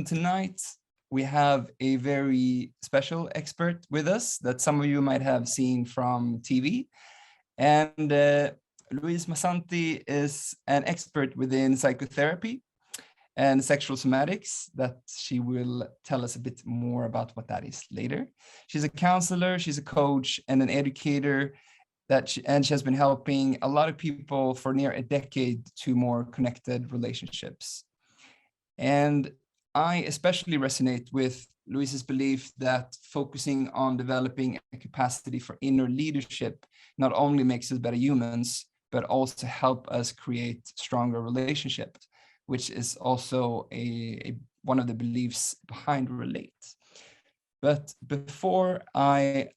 And tonight we have a very special expert with us that some of you might have seen from TV. And Louise Massanti is an expert within psychotherapy and sexual somatics that she will tell us a bit more about what that is later. She's a counselor, she's a coach and an educator and she has been helping a lot of people for near a decade to more connected relationships. And I especially resonate with Louise's belief that focusing on developing a capacity for inner leadership not only makes us better humans, but also help us create stronger relationships, which is also one of the beliefs behind Relate. But before I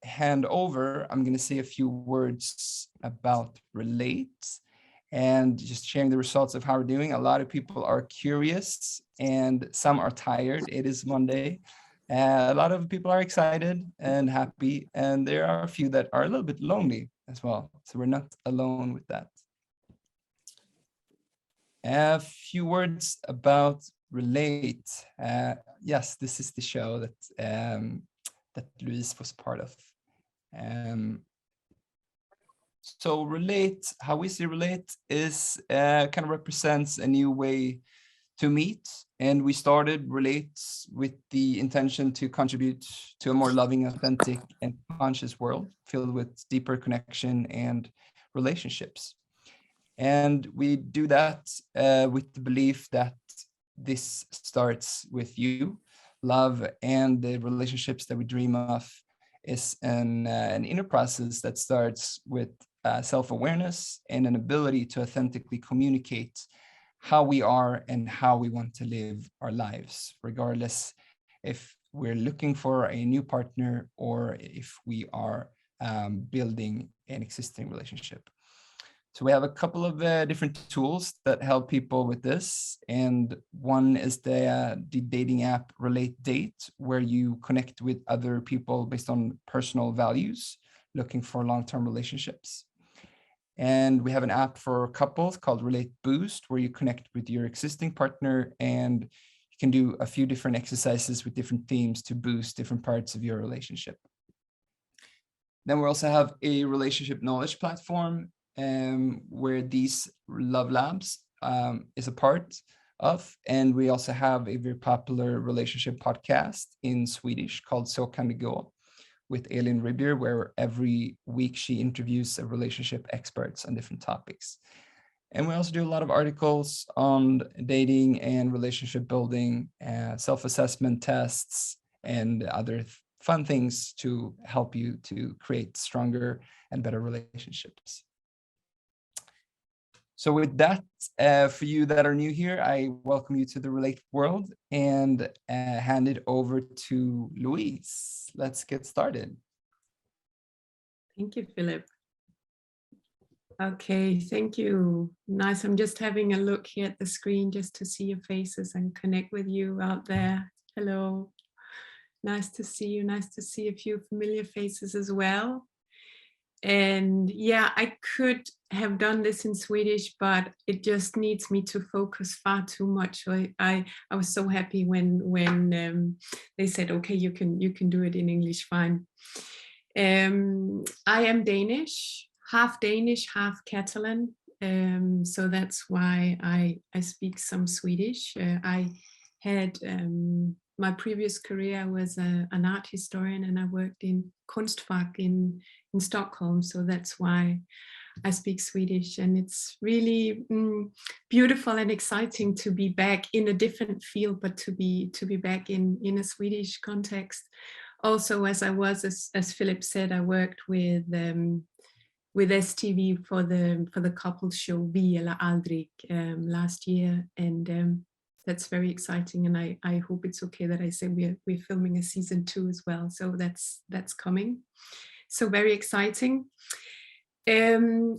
hand over, I'm going to say a few words about Relate and just sharing the results of how we're doing. A lot of people are curious and some are tired. It is Monday. A lot of people are excited and happy, and there are a few that are a little bit lonely as well. So we're not alone with that. A few words about Relate. Yes, this is the show that Louise was part of. So Relate, how we see Relate is kind of represents a new way to meet. And we started Relate with the intention to contribute to a more loving, authentic, and conscious world filled with deeper connection and relationships. And we do that with the belief that this starts with you. Love and the relationships that we dream of is an inner process that starts with self-awareness and an ability to authentically communicate how we are and how we want to live our lives, regardless if we're looking for a new partner or if we are building an existing relationship. So we have a couple of different tools that help people with this. And one is the dating app Relate Date, where you connect with other people based on personal values, looking for long-term relationships. And we have an app for couples called Relate Boost, where you connect with your existing partner and you can do a few different exercises with different themes to boost different parts of your relationship. Then we also have a relationship knowledge platform where these love labs is a part of. And we also have a very popular relationship podcast in Swedish called Så kan det gå with Elin Ribier, where every week she interviews a relationship experts on different topics. And we also do a lot of articles on dating and relationship building, self-assessment tests, and other fun things to help you to create stronger and better relationships. So with that, for you that are new here, I welcome you to the Relate world and hand it over to Louise. Let's get started. Thank you, Philip. Okay, thank you. Nice. I'm just having a look here at the screen just to see your faces and connect with you out there. Hello. Nice to see you. Nice to see a few familiar faces as well. And yeah, I could have done this in Swedish, but it just needs me to focus far too much. So I was so happy when they said, okay, you can do it in English, fine. I am Danish, half Catalan. So that's why I speak some Swedish. I had my previous career, I was an art historian and I worked in Konstfack in Stockholm. So that's why I speak Swedish. And it's really beautiful and exciting to be back in a different field, but to be back in a Swedish context. Also, as Philip said, I worked with STV for the couple show Vill, lära last year. And that's very exciting, and I hope it's okay that I say we're filming a season 2 as well. So that's coming. So very exciting. And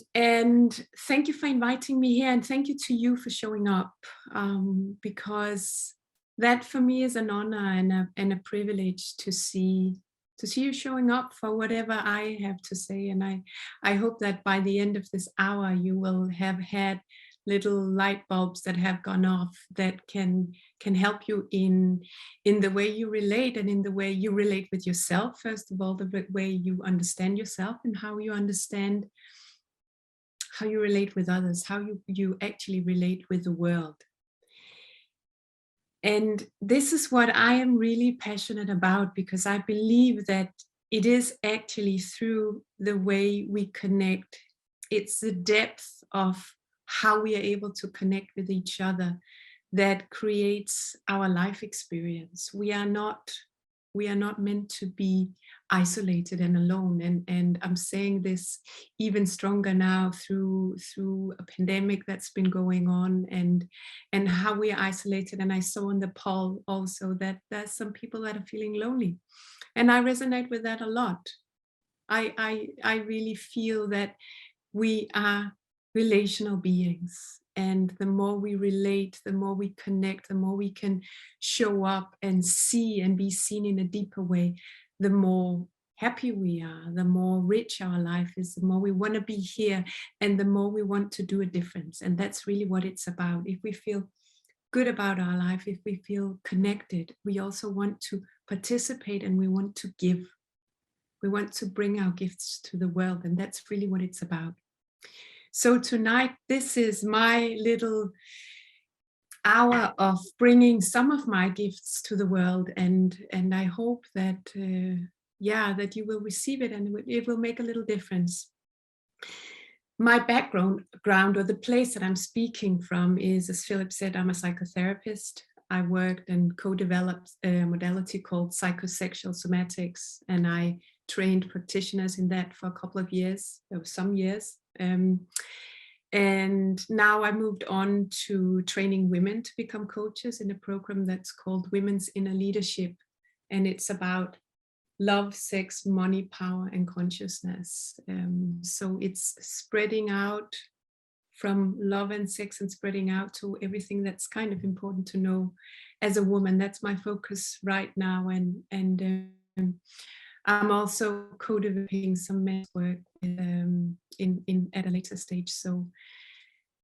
thank you for inviting me here, and thank you to you for showing up, because that for me is an honor and a privilege to see you showing up for whatever I have to say. And I hope that by the end of this hour you will have had little light bulbs that have gone off that can help you in the way you relate, and in the way you relate with yourself, first of all, the way you understand yourself, and how you understand how you relate with others, how you actually relate with the world. And this is what I am really passionate about, because I believe that it is actually through the way we connect. It's the depth of how we are able to connect with each other that creates our life experience. We are not meant to be isolated and alone. And I'm saying this even stronger now through a pandemic that's been going on, and how we are isolated. And I saw in the poll also that there's some people that are feeling lonely. And I resonate with that a lot. I really feel that we are relational beings. And the more we relate, the more we connect, the more we can show up and see and be seen in a deeper way, the more happy we are, the more rich our life is, the more we want to be here, and the more we want to do a difference. And that's really what it's about. If we feel good about our life, if we feel connected, we also want to participate, and we want to give. We want to bring our gifts to the world, and that's really what it's about. So tonight, this is my little hour of bringing some of my gifts to the world, and I hope that that you will receive it, and it will make a little difference. My background, or the place that I'm speaking from, is, as Philip said, I'm a psychotherapist. I worked and co-developed a modality called psychosexual somatics, and I trained practitioners in that for a couple of years, or some years. And now I moved on to training women to become coaches in a program that's called Women's Inner Leadership. And it's about love, sex, money, power, and consciousness. So it's spreading out from love and sex, and spreading out to everything that's kind of important to know as a woman. That's my focus right now. And I'm also co-developing some men's work at a later stage. So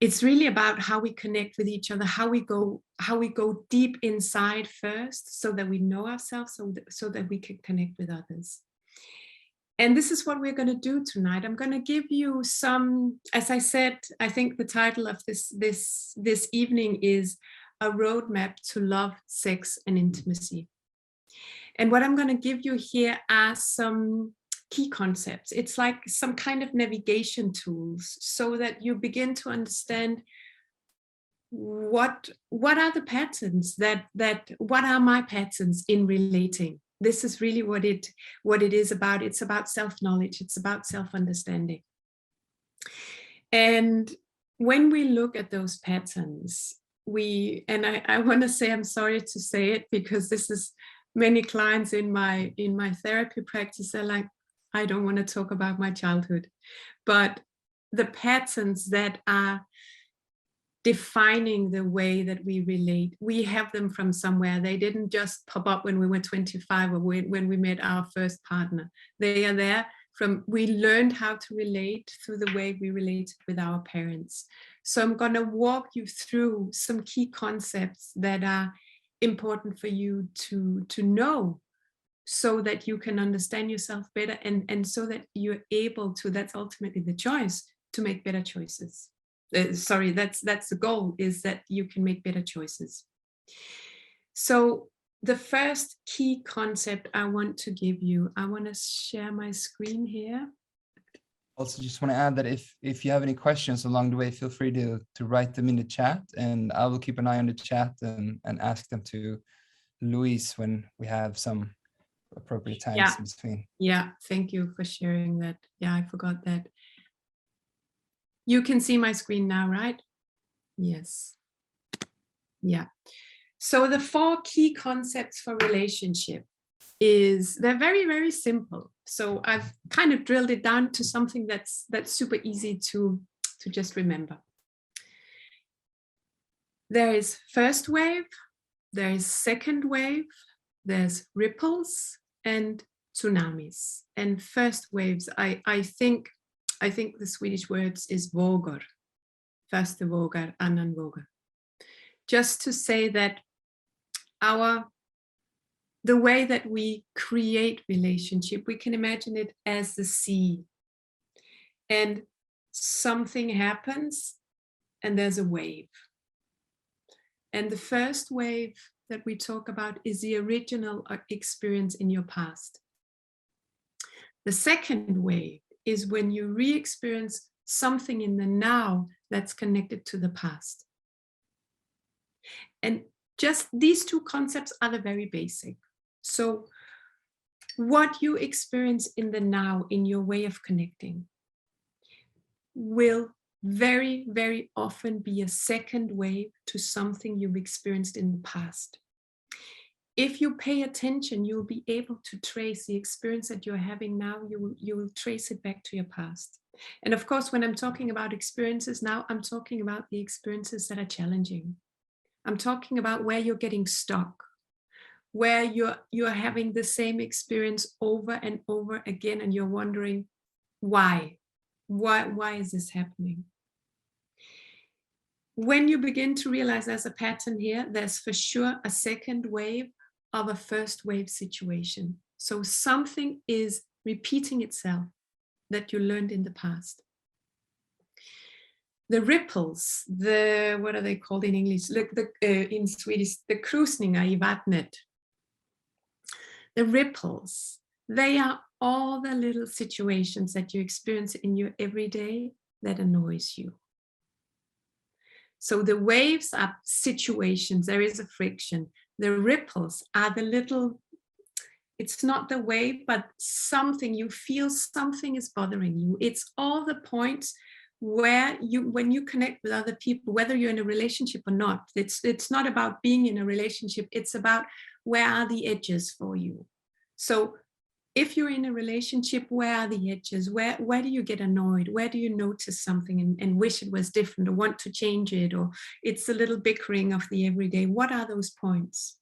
it's really about how we connect with each other, how we go deep inside first, so that we know ourselves, so that we can connect with others. And this is what we're going to do tonight. I'm going to give you some, as I said, I think the title of this evening is A Roadmap to Love, Sex, and Intimacy. And what I'm going to give you here are some key concepts. It's like some kind of navigation tools, so that you begin to understand what are the patterns what are my patterns in relating. This is really what it is about. It's about self-knowledge. It's about self-understanding. And when we look at those patterns, I want to say, I'm sorry to say it, because this is many clients in my therapy practice are like, I don't want to talk about my childhood, but the patterns that are defining the way that we relate, we have them from somewhere. They didn't just pop up when we were 25 or when we met our first partner. They are there from, we learned how to relate through the way we related with our parents. So I'm going to walk you through some key concepts that are important for you to know, so that you can understand yourself better, and so that you're able to, that's ultimately the choice, to make better choices. That's the goal, is that you can make better choices. So the first key concept I want to give you, I want to share my screen here. Also, just want to add that if you have any questions along the way, feel free to write them in the chat, and I will keep an eye on the chat and ask them to Louise when we have some appropriate times in between. Yeah, thank you for sharing that. Yeah, I forgot that. You can see my screen now, right? Yes. Yeah. So the 4 key concepts for relationship they're very, very simple. So I've kind of drilled it down to something that's super easy to just remember. There is first wave, there is second wave, there's ripples and tsunamis. And first waves, I think the Swedish words is vågor. första vågar, annan vågar. Just to say that the way that we create relationship, we can imagine it as the sea. And something happens and there's a wave. And the first wave that we talk about is the original experience in your past. The second wave is when you re-experience something in the now that's connected to the past. And just these two concepts are the very basic. So what you experience in the now, in your way of connecting, will very, very often be a second wave to something you've experienced in the past. If you pay attention, you'll be able to trace the experience that you're having now. You will trace it back to your past. And of course, when I'm talking about experiences now, I'm talking about the experiences that are challenging. I'm talking about where you're getting stuck, where you're having the same experience over and over again, and you're wondering, why is this happening? When you begin to realize there's a pattern here, there's for sure a second wave of a first wave situation. So something is repeating itself that you learned in the past. The ripples, what are they called in English? Look, in Swedish, the krusningar i vattnet. The ripples, they are all the little situations that you experience in your everyday that annoys you. So the waves are situations, there is a friction. The ripples are the little, it's not the wave, but something, you feel something is bothering you. It's all the points where when you connect with other people, whether you're in a relationship or not, it's not about being in a relationship, it's about where are the edges for you. So if you're in a relationship, where are the edges? Where do you get annoyed? Where do you notice something and wish it was different or want to change it? Or it's a little bickering of the everyday. What are those points?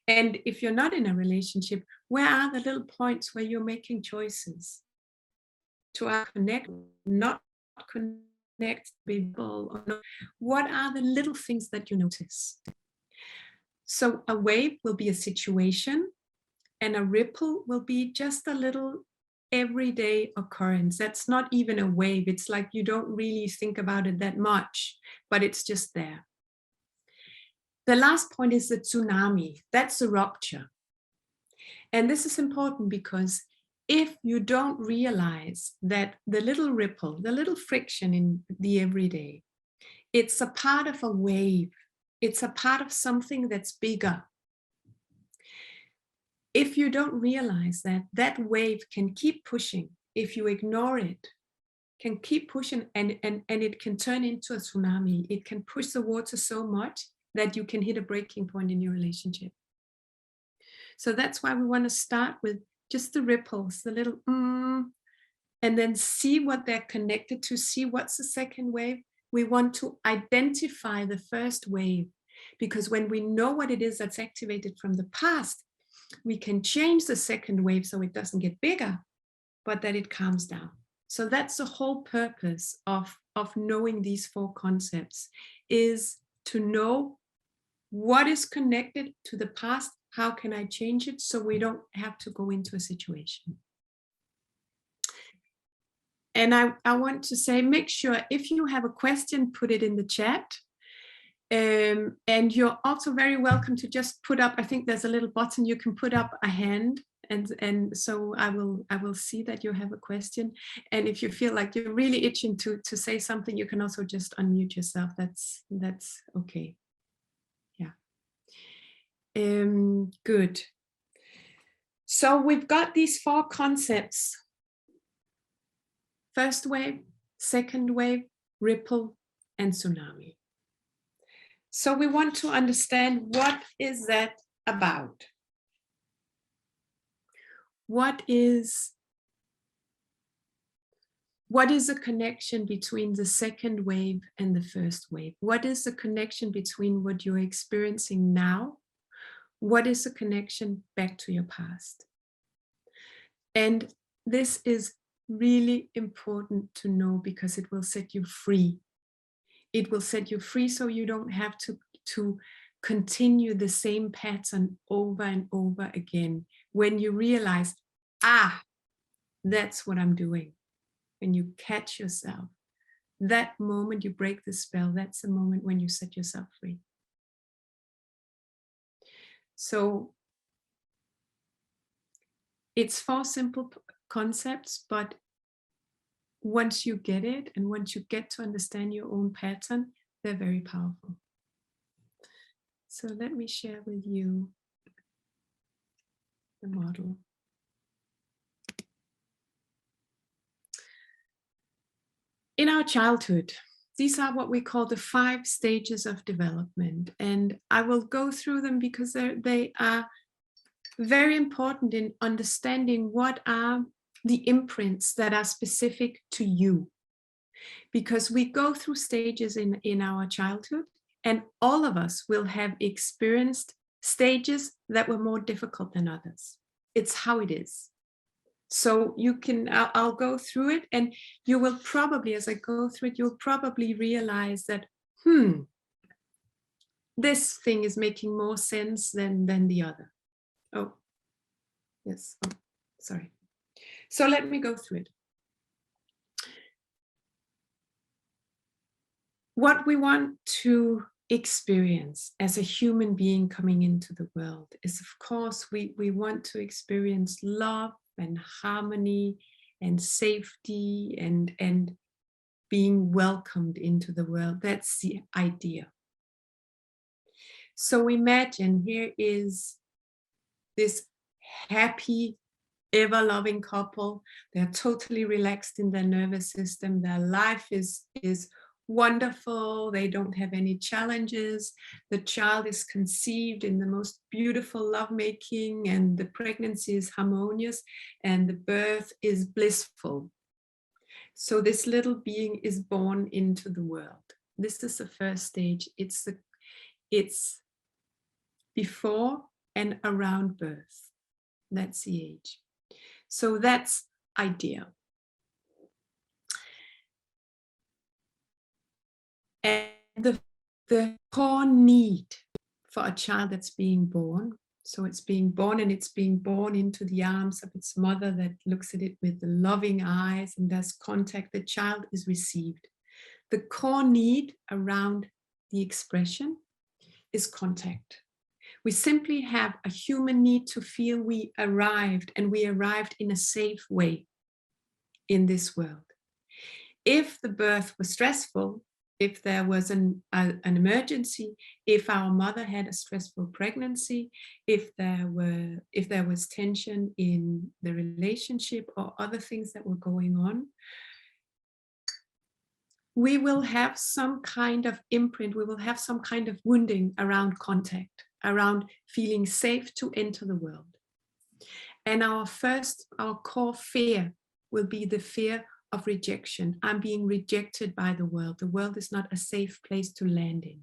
And if you're not in a relationship, where are the little points where you're making choices to connect, not connect, people, or not? What are the little things that you notice? So a wave will be a situation, and a ripple will be just a little everyday occurrence. That's not even a wave. It's like you don't really think about it that much, but it's just there. The last point is the tsunami. That's a rupture. And this is important because if you don't realize that the little ripple, the little friction in the everyday, it's a part of a wave. It's a part of something that's bigger. If you don't realize that, that wave can keep pushing. If you ignore it, can keep pushing and it can turn into a tsunami. It can push the water so much that you can hit a breaking point in your relationship. So that's why we want to start with just the ripples, the little and then see what they're connected to, see what's the second wave. We want to identify the first wave, because when we know what it is that's activated from the past, we can change the second wave so it doesn't get bigger, but that it calms down. So that's the whole purpose of knowing these four concepts, is to know what is connected to the past, how can I change it so we don't have to go into a situation. And I want to say, make sure if you have a question, put it in the chat. And you're also very welcome to just put up, I think there's a little button, you can put up a hand, and so I will see that you have a question. And if you feel like you're really itching to say something, you can also just unmute yourself. That's okay. Yeah. Good. So we've got these four concepts: first wave, second wave, ripple, and tsunami. So we want to understand, what is that about? What is the connection between the second wave and the first wave? What is the connection between what you're experiencing now? What is the connection back to your past? And this is really important to know, because it will set you free. it will set you free, so you don't have to continue the same pattern over and over again. When you realize, that's what I'm doing, when you catch yourself, that moment you break the spell, that's the moment when you set yourself free. So it's 4 simple concepts, but once you get it, and once you get to understand your own pattern, they're very powerful. So let me share with you the model. In our childhood, these are what we call the 5 stages of development. And I will go through them because they are very important in understanding what are the imprints that are specific to you. Because we go through stages in our childhood, and all of us will have experienced stages that were more difficult than others. It's how it is. So you can, I'll go through it, and you will probably, as I go through it, you'll probably realize that, this thing is making more sense than the other. Oh, yes, sorry. So let me go through it. What we want to experience as a human being coming into the world is, of course, we want to experience love and harmony and safety and being welcomed into the world. That's the idea. So imagine here is this happy, ever-loving couple. They're totally relaxed in their nervous system. Their life is wonderful. They don't have any challenges. The child is conceived in the most beautiful lovemaking, and the pregnancy is harmonious, and the birth is blissful. So this little being is born into the world. This is the first stage. It's before and around birth. That's the age. So that's ideal. And the core need for a child that's being born, so it's being born, and it's being born into the arms of its mother that looks at it with the loving eyes and does contact. The child is received. The core need around the expression is contact. We simply have a human need to feel we arrived, and we arrived in a safe way in this world. If the birth was stressful, if there was an emergency, if our mother had a stressful pregnancy, if there was tension in the relationship or other things that were going on, we will have some kind of imprint, we will have some kind of wounding around contact, around feeling safe to enter the world. And our core fear will be the fear of rejection. I'm being rejected by the world. The world is not a safe place to land in.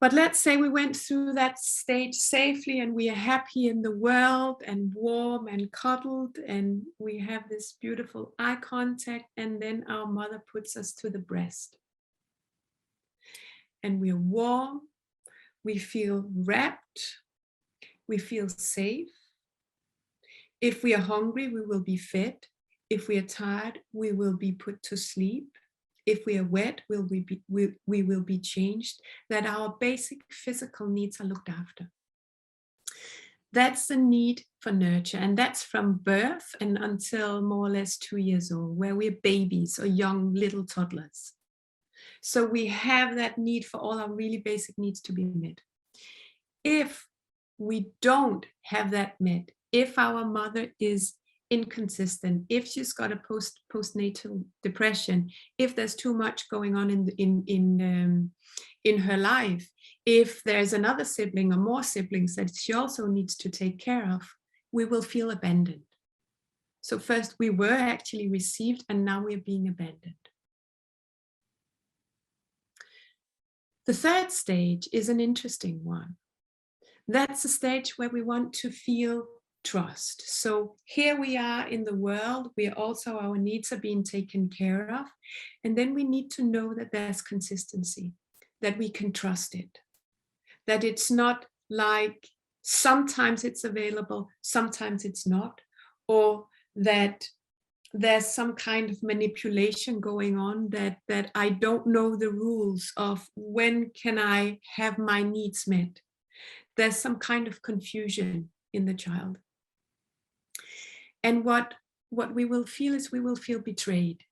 But let's say we went through that stage safely, and we are happy in the world and warm and cuddled, and we have this beautiful eye contact, and then our mother puts us to the breast. And we're warm, we feel wrapped, we feel safe. If we are hungry, we will be fed. If we are tired, we will be put to sleep. If we are wet, we will be changed, that our basic physical needs are looked after. That's the need for nurture, and that's from birth and until more or less 2 years old, where we're babies or young little toddlers. So we have that need for all our really basic needs to be met. If we don't have that met, if our mother is inconsistent, if she's got a postnatal depression, if there's too much going on in her life, if there's another sibling or more siblings that she also needs to take care of, we will feel abandoned. So first we were actually received, and now we're being abandoned. The third stage is an interesting one. That's a stage where we want to feel trust. So here we are in the world, our needs are being taken care of. And then we need to know that there's consistency, that we can trust it, that it's not like sometimes it's available, sometimes it's not, or that there's some kind of manipulation going on, that I don't know the rules of when can I have my needs met. There's some kind of confusion in the child. And what we will feel is we will feel betrayed,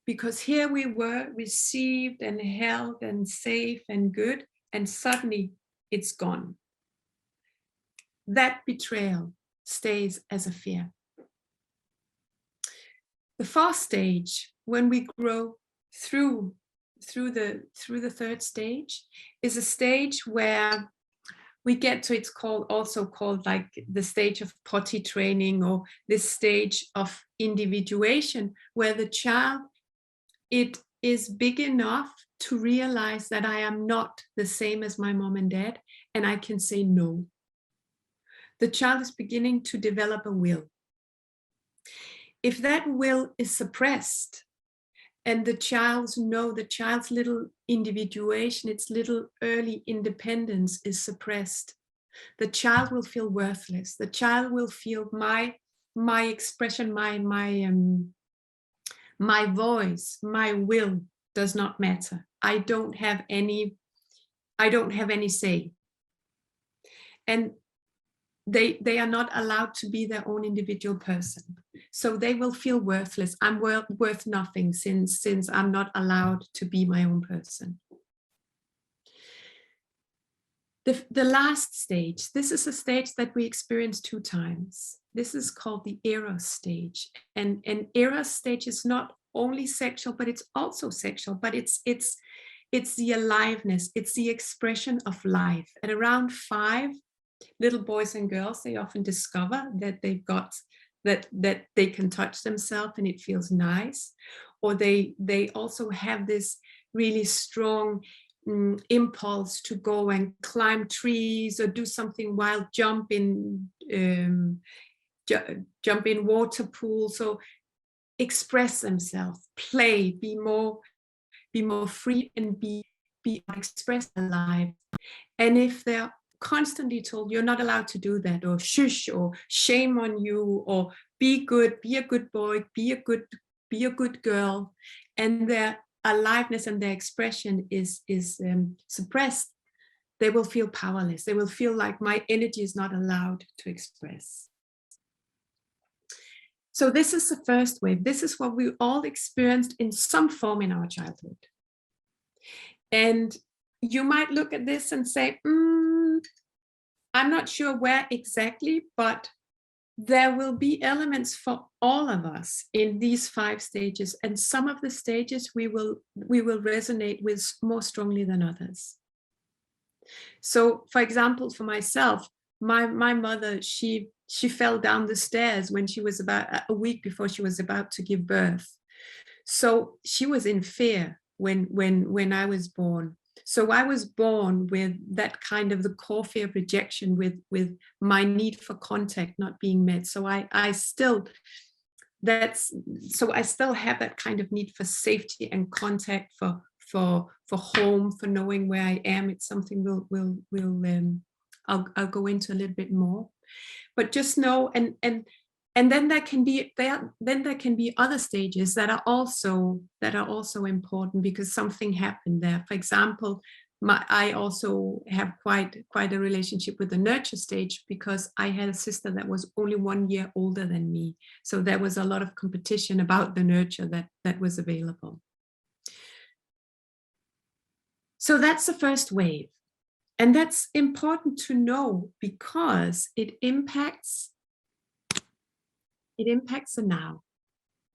because here we were received and held and safe and good, and suddenly it's gone. That betrayal stays as a fear. The fourth stage, when we grow through the third stage, is a stage where we get to, it's also called like the stage of potty training, or this stage of individuation, where the child, it is big enough to realize that I am not the same as my mom and dad, and I can say no. The child is beginning to develop a will. If that will is suppressed, and the child's little individuation, its little early independence is suppressed, the child will feel worthless. The child will feel my expression, my voice, my will does not matter. I don't have any say. And they are not allowed to be their own individual person. So they will feel worthless. I'm worth nothing since I'm not allowed to be my own person. The last stage, this is a stage that we experience 2 times. This is called the eros stage. And eros stage is not only sexual, but it's also sexual, but it's the aliveness, it's the expression of life. At around 5, little boys and girls, they often discover that they've got that they can touch themselves and it feels nice, or they also have this really strong impulse to go and climb trees or do something wild, jump in water pools, or express themselves, play, be more free, and be expressed alive. And if they're constantly told you're not allowed to do that, or shush, or shame on you, or be good, be a good boy, be a good girl, and their aliveness and their expression is suppressed, they will feel powerless. They will feel like my energy is not allowed to express. So this is the first wave. This is what we all experienced in some form in our childhood. And you might look at this and say, I'm not sure where exactly, but there will be elements for all of us in these 5 stages. And some of the stages we will resonate with more strongly than others. So, for example, for myself, my mother, she fell down the stairs when she was about a week before she was about to give birth. So she was in fear when I was born. So I was born with that kind of the core fear of rejection, with my need for contact not being met. So I still have that kind of need for safety and contact, for home, for knowing where I am. It's something I'll go into a little bit more. But just know, and then there can be other stages that are also important, because something happened there. For example, I also have quite a relationship with the nurture stage, because I had a sister that was only 1 year older than me. So there was a lot of competition about the nurture that was available. So that's the first wave. And that's important to know, because it impacts the now.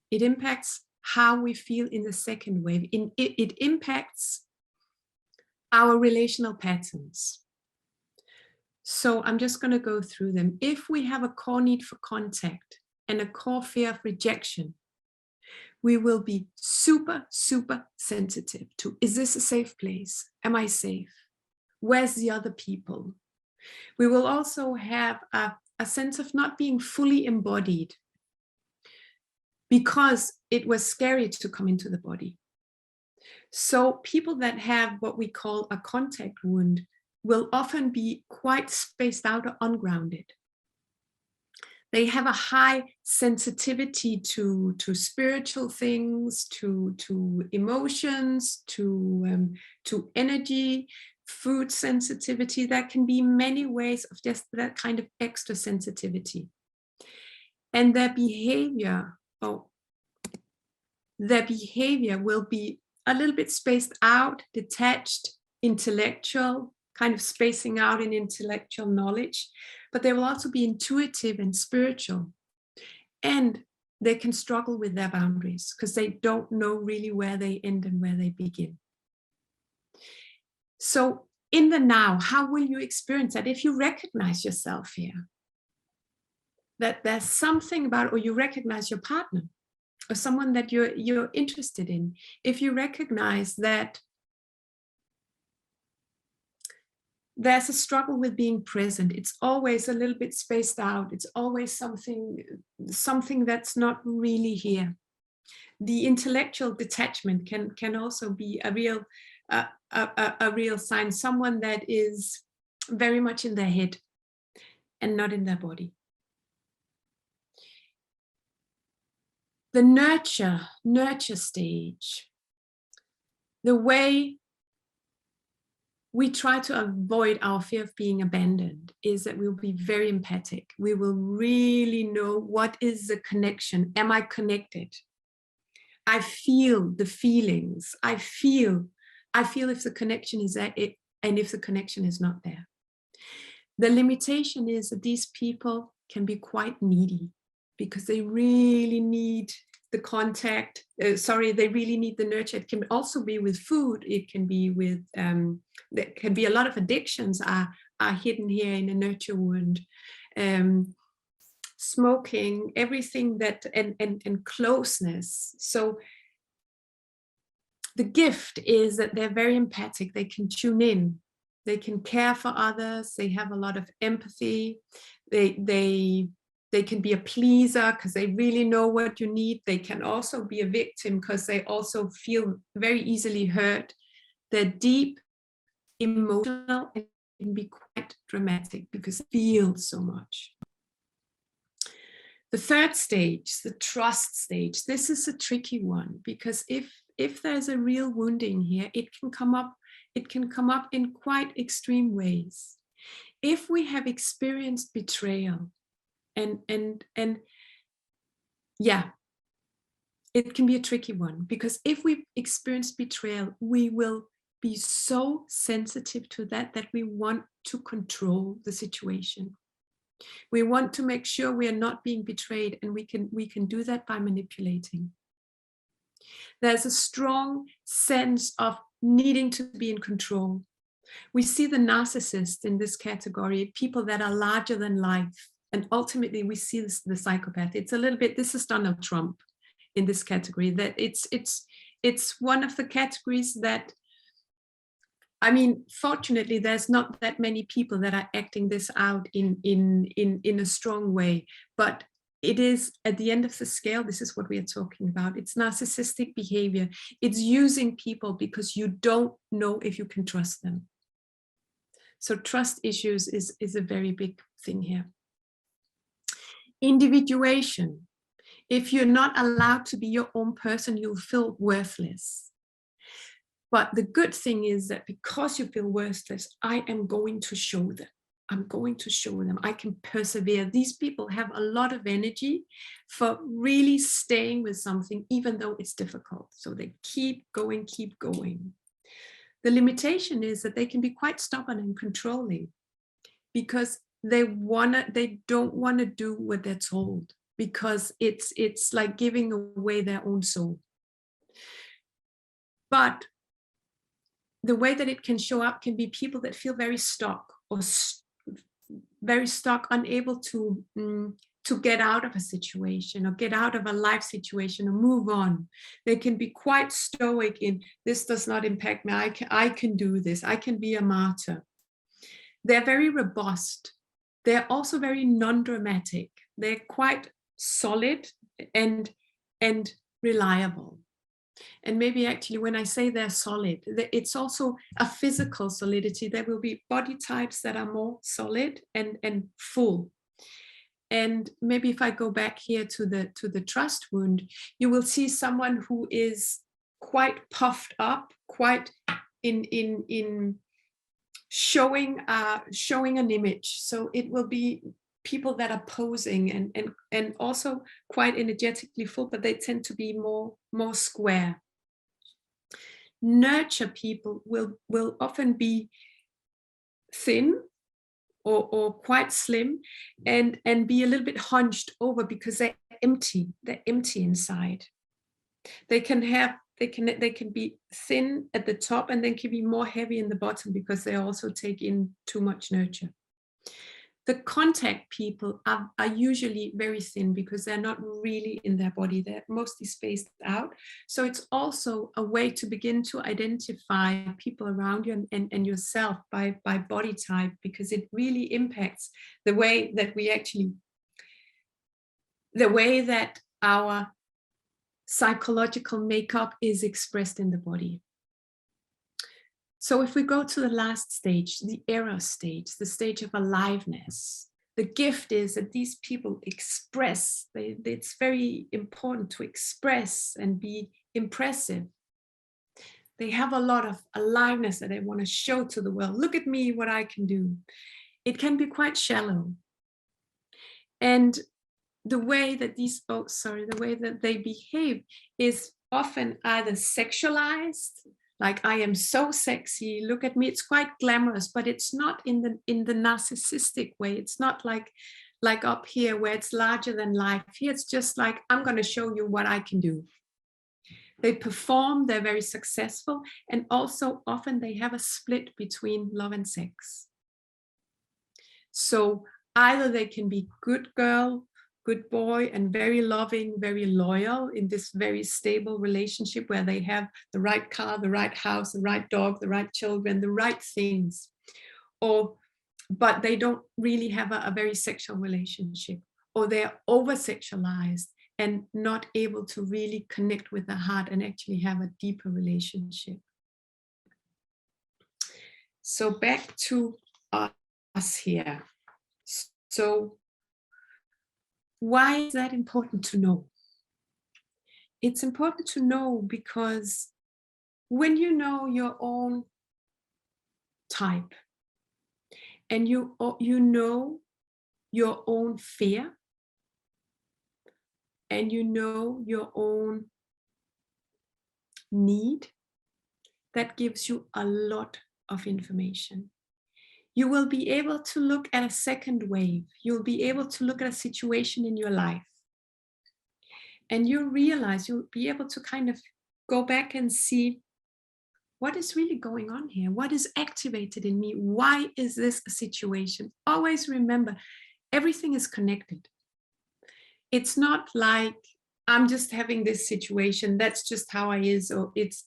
It impacts how we feel in the second wave. It impacts our relational patterns. So I'm just going to go through them. If we have a core need for contact and a core fear of rejection, we will be super, super sensitive to, is this a safe place? Am I safe? Where's the other people? We will also have a a sense of not being fully embodied because it was scary to come into the body. So people that have what we call a contact wound will often be quite spaced out or ungrounded. They have a high sensitivity to spiritual things, to emotions, to energy, food sensitivity. There can be many ways of just that kind of extra sensitivity. And their behavior will be a little bit spaced out, detached, intellectual, kind of spacing out in intellectual knowledge, but they will also be intuitive and spiritual. And they can struggle with their boundaries because they don't know really where they end and where they begin. So in the now, how will you experience that? If you recognize yourself here, that there's something about, or you recognize your partner or someone that you're interested in, if you recognize that there's a struggle with being present, it's always a little bit spaced out, it's always something that's not really here. The intellectual detachment can also be a real sign, someone that is very much in their head and not in their body. The nurture stage, the way we try to avoid our fear of being abandoned is that we'll be very empathic. We will really know what is the connection. Am I connected? I feel the feelings. I feel if the connection is there and if the connection is not there. The limitation is that these people can be quite needy because they really need the contact, they really need the nurture. It can also be with food. It can be with, there can be a lot of addictions are hidden here in a nurture wound. Smoking, everything that, and closeness. So the gift is that they're very empathic. They can tune in. They can care for others. They have a lot of empathy. They can be a pleaser because they really know what you need. They can also be a victim because they also feel very easily hurt. They're deep, emotional, and can be quite dramatic because they feel so much. The third stage, the trust stage, this is a tricky one because if there's a real wounding here, it can come up in quite extreme ways. If we have experienced betrayal, and yeah, it can be a tricky one because if we experience betrayal, we will be so sensitive to that we want to control the situation. We want to make sure we are not being betrayed, and we can do that by manipulating. There's a strong sense of needing to be in control. We see the narcissist in this category, people that are larger than life. And ultimately, we see the psychopath. It's a little bit, this is Donald Trump in this category, that it's one of the categories that, I mean, fortunately, there's not that many people that are acting this out in a strong way, but it is at the end of the scale, this is what we are talking about. It's narcissistic behavior. It's using people because you don't know if you can trust them. So trust issues is a very big thing here. Individuation. If you're not allowed to be your own person, you'll feel worthless. But the good thing is that because you feel worthless, I am going to show them. I'm going to show them I can persevere. These people have a lot of energy for really staying with something, even though it's difficult. So they keep going, keep going. The limitation is that they can be quite stubborn and controlling because they don't want to do what they're told, because it's like giving away their own soul. But the way that it can show up can be people that feel very stuck or unable to get out of a situation or get out of a life situation or move on. They can be quite stoic in, this does not impact me. I can do this. I can be a martyr. They're very robust. They're also very non-dramatic. They're quite solid and reliable. And maybe actually when I say they're solid, it's also a physical solidity. There will be body types that are more solid and full. And maybe if I go back here to the trust wound, you will see someone who is quite puffed up, quite in showing an image. So it will be people that are posing and also quite energetically full, but they tend to be more square. Nurture people will often be thin or quite slim and be a little bit hunched over because they're empty inside. They can be thin at the top and then can be more heavy in the bottom because they also take in too much nurture. The contact people are usually very thin because they're not really in their body. They're mostly spaced out. So it's also a way to begin to identify people around you and yourself by body type, because it really impacts the way that our psychological makeup is expressed in the body. So if we go to the last stage, the error stage, the stage of aliveness, the gift is that these people express. It's very important to express and be impressive. They have a lot of aliveness that they want to show to the world. Look at me, what I can do. It can be quite shallow. And the way that the way that they behave is often either sexualized, like I am so sexy, look at me. It's quite glamorous, but it's not in the narcissistic way. It's not like up here where it's larger than life. Here it's just like, I'm going to show you what I can do. They perform, they're very successful, and also often they have a split between love and sex. So either they can be good girl, good boy, and very loving, very loyal in this very stable relationship where they have the right car, the right house, the right dog, the right children, the right things. But they don't really have a very sexual relationship, or they're over-sexualized and not able to really connect with the heart and actually have a deeper relationship. So back to us here. So why is that important to know? It's important to know because when you know your own type and you know your own fear and you know your own need, that gives you a lot of information. You will be able to look at a second wave. You'll be able to look at a situation in your life. And you realize you'll be able to kind of go back and see what is really going on here. What is activated in me? Why is this a situation? Always remember, everything is connected. It's not like I'm just having this situation. That's just how I is, or it's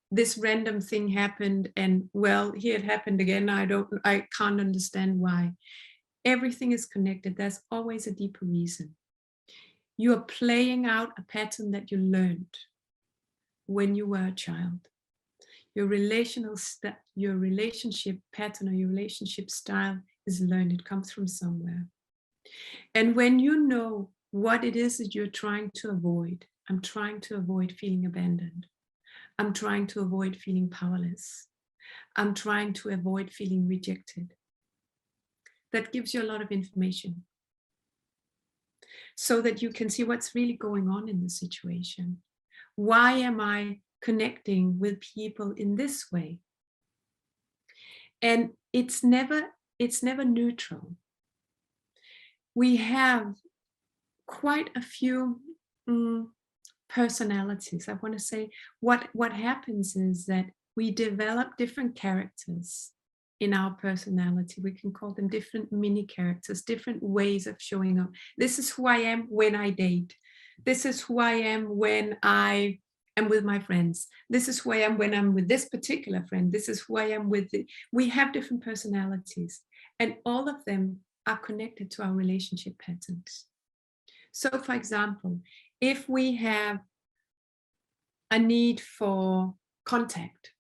this random thing happened and well, here it happened again. I can't understand why. Everything is connected. There's always a deeper reason. You are playing out a pattern that you learned when you were a child. Your relationship pattern or your relationship style is learned. It comes from somewhere. And when you know what it is that you're trying to avoid, I'm trying to avoid feeling abandoned. I'm trying to avoid feeling powerless. I'm trying to avoid feeling rejected. That gives you a lot of information so that you can see what's really going on in the situation. Why am I connecting with people in this way? And it's never neutral. We have quite a few personalities. I want to say what happens is that we develop different characters in our personality. We can call them different mini characters, different ways of showing up. This is who I am when I date. This is who I am when I am with my friends. This is who I am when I'm with this particular friend. This is who I am with we have different personalities, and all of them are connected to our relationship patterns. So for example, if we have a need for contact,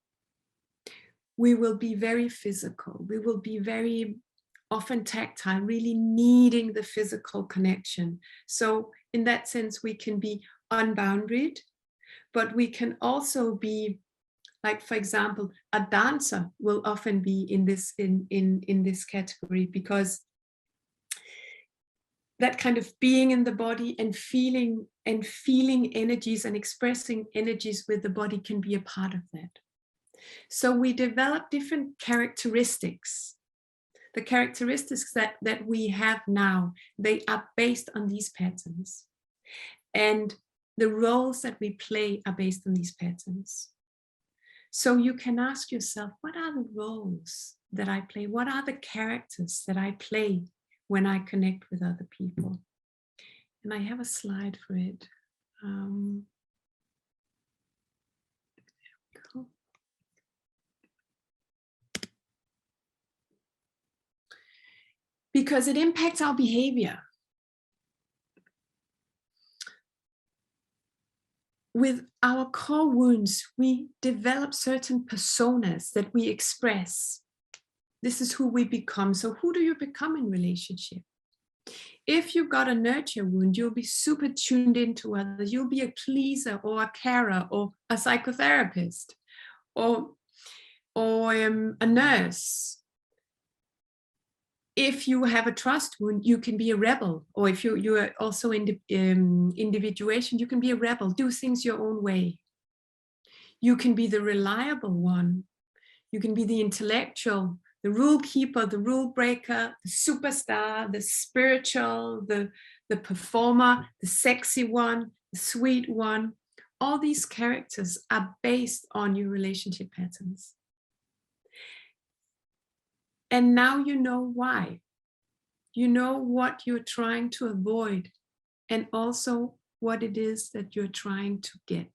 we will be very physical. We will be very often tactile, really needing the physical connection. So in that sense, we can be unbounded, but we can also be, like, for example, a dancer will often be in this category, because that kind of being in the body and feeling energies and expressing energies with the body can be a part of that. So we develop different characteristics. The characteristics that we have now, they are based on these patterns. And the roles that we play are based on these patterns. So you can ask yourself, what are the roles that I play? What are the characters that I play when I connect with other people? And I have a slide for it. There we go. Because it impacts our behavior. With our core wounds, we develop certain personas that we express. This is who we become. So who do you become in relationship? If you've got a nurture wound, you'll be super tuned into others. You'll be a pleaser or a carer or a psychotherapist or a nurse. If you have a trust wound, you can be a rebel. Or if you are also in individuation, you can be a rebel, do things your own way. You can be the reliable one. You can be the intellectual, the rule keeper, the rule breaker, the superstar, the spiritual, the performer, the sexy one, the sweet one. All these characters are based on your relationship patterns. And now you know why. You know what you're trying to avoid, and also what it is that you're trying to get.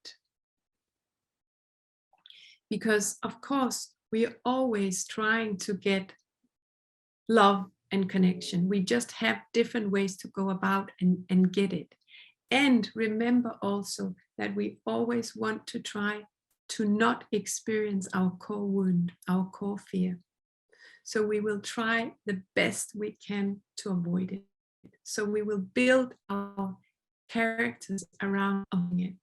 Because of course, we are always trying to get love and connection. We just have different ways to go about and get it. And remember also that we always want to try to not experience our core wound, our core fear. So we will try the best we can to avoid it. So we will build our characters around it.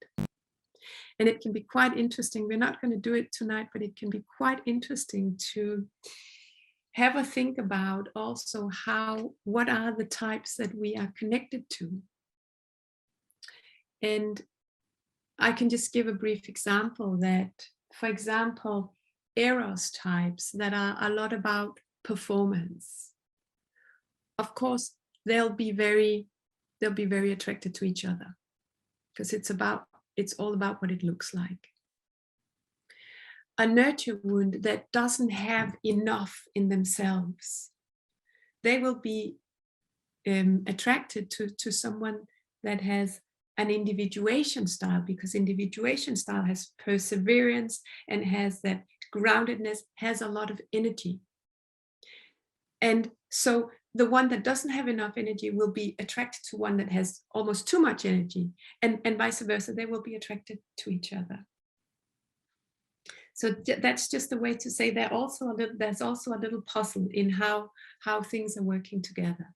And it can be quite interesting. We're not going to do it tonight, but it can be quite interesting to have a think about also what are the types that we are connected to. And I can just give a brief example that, for example, Eros types that are a lot about performance. Of course, they'll be very attracted to each other, because it's all about what it looks like. A nurture wound that doesn't have enough in themselves, they will be attracted to someone that has an individuation style, because individuation style has perseverance and has that groundedness, has a lot of energy. And so the one that doesn't have enough energy will be attracted to one that has almost too much energy, and vice versa. They will be attracted to each other. So that's just a way to say there's also a little puzzle in how things are working together.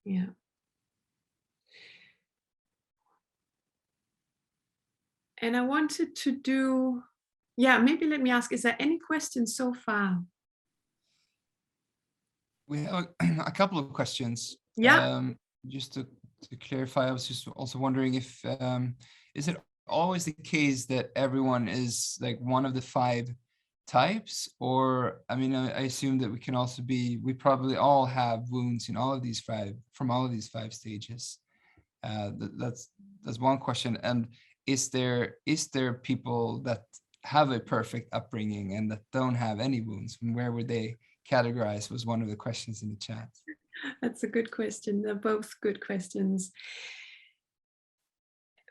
Yeah. And I wanted to do, maybe let me ask, is there any questions so far? We have a couple of questions. Yeah. Just to clarify, I was just also wondering if, is it always the case that everyone is like one of the 5 types? Or, I mean, I assume that we probably all have wounds in all of these 5, from all of these 5 stages. That's one question. And is there people that have a perfect upbringing and that don't have any wounds? And where would they categorize, was one of the questions in the chat. That's a good question. They're both good questions.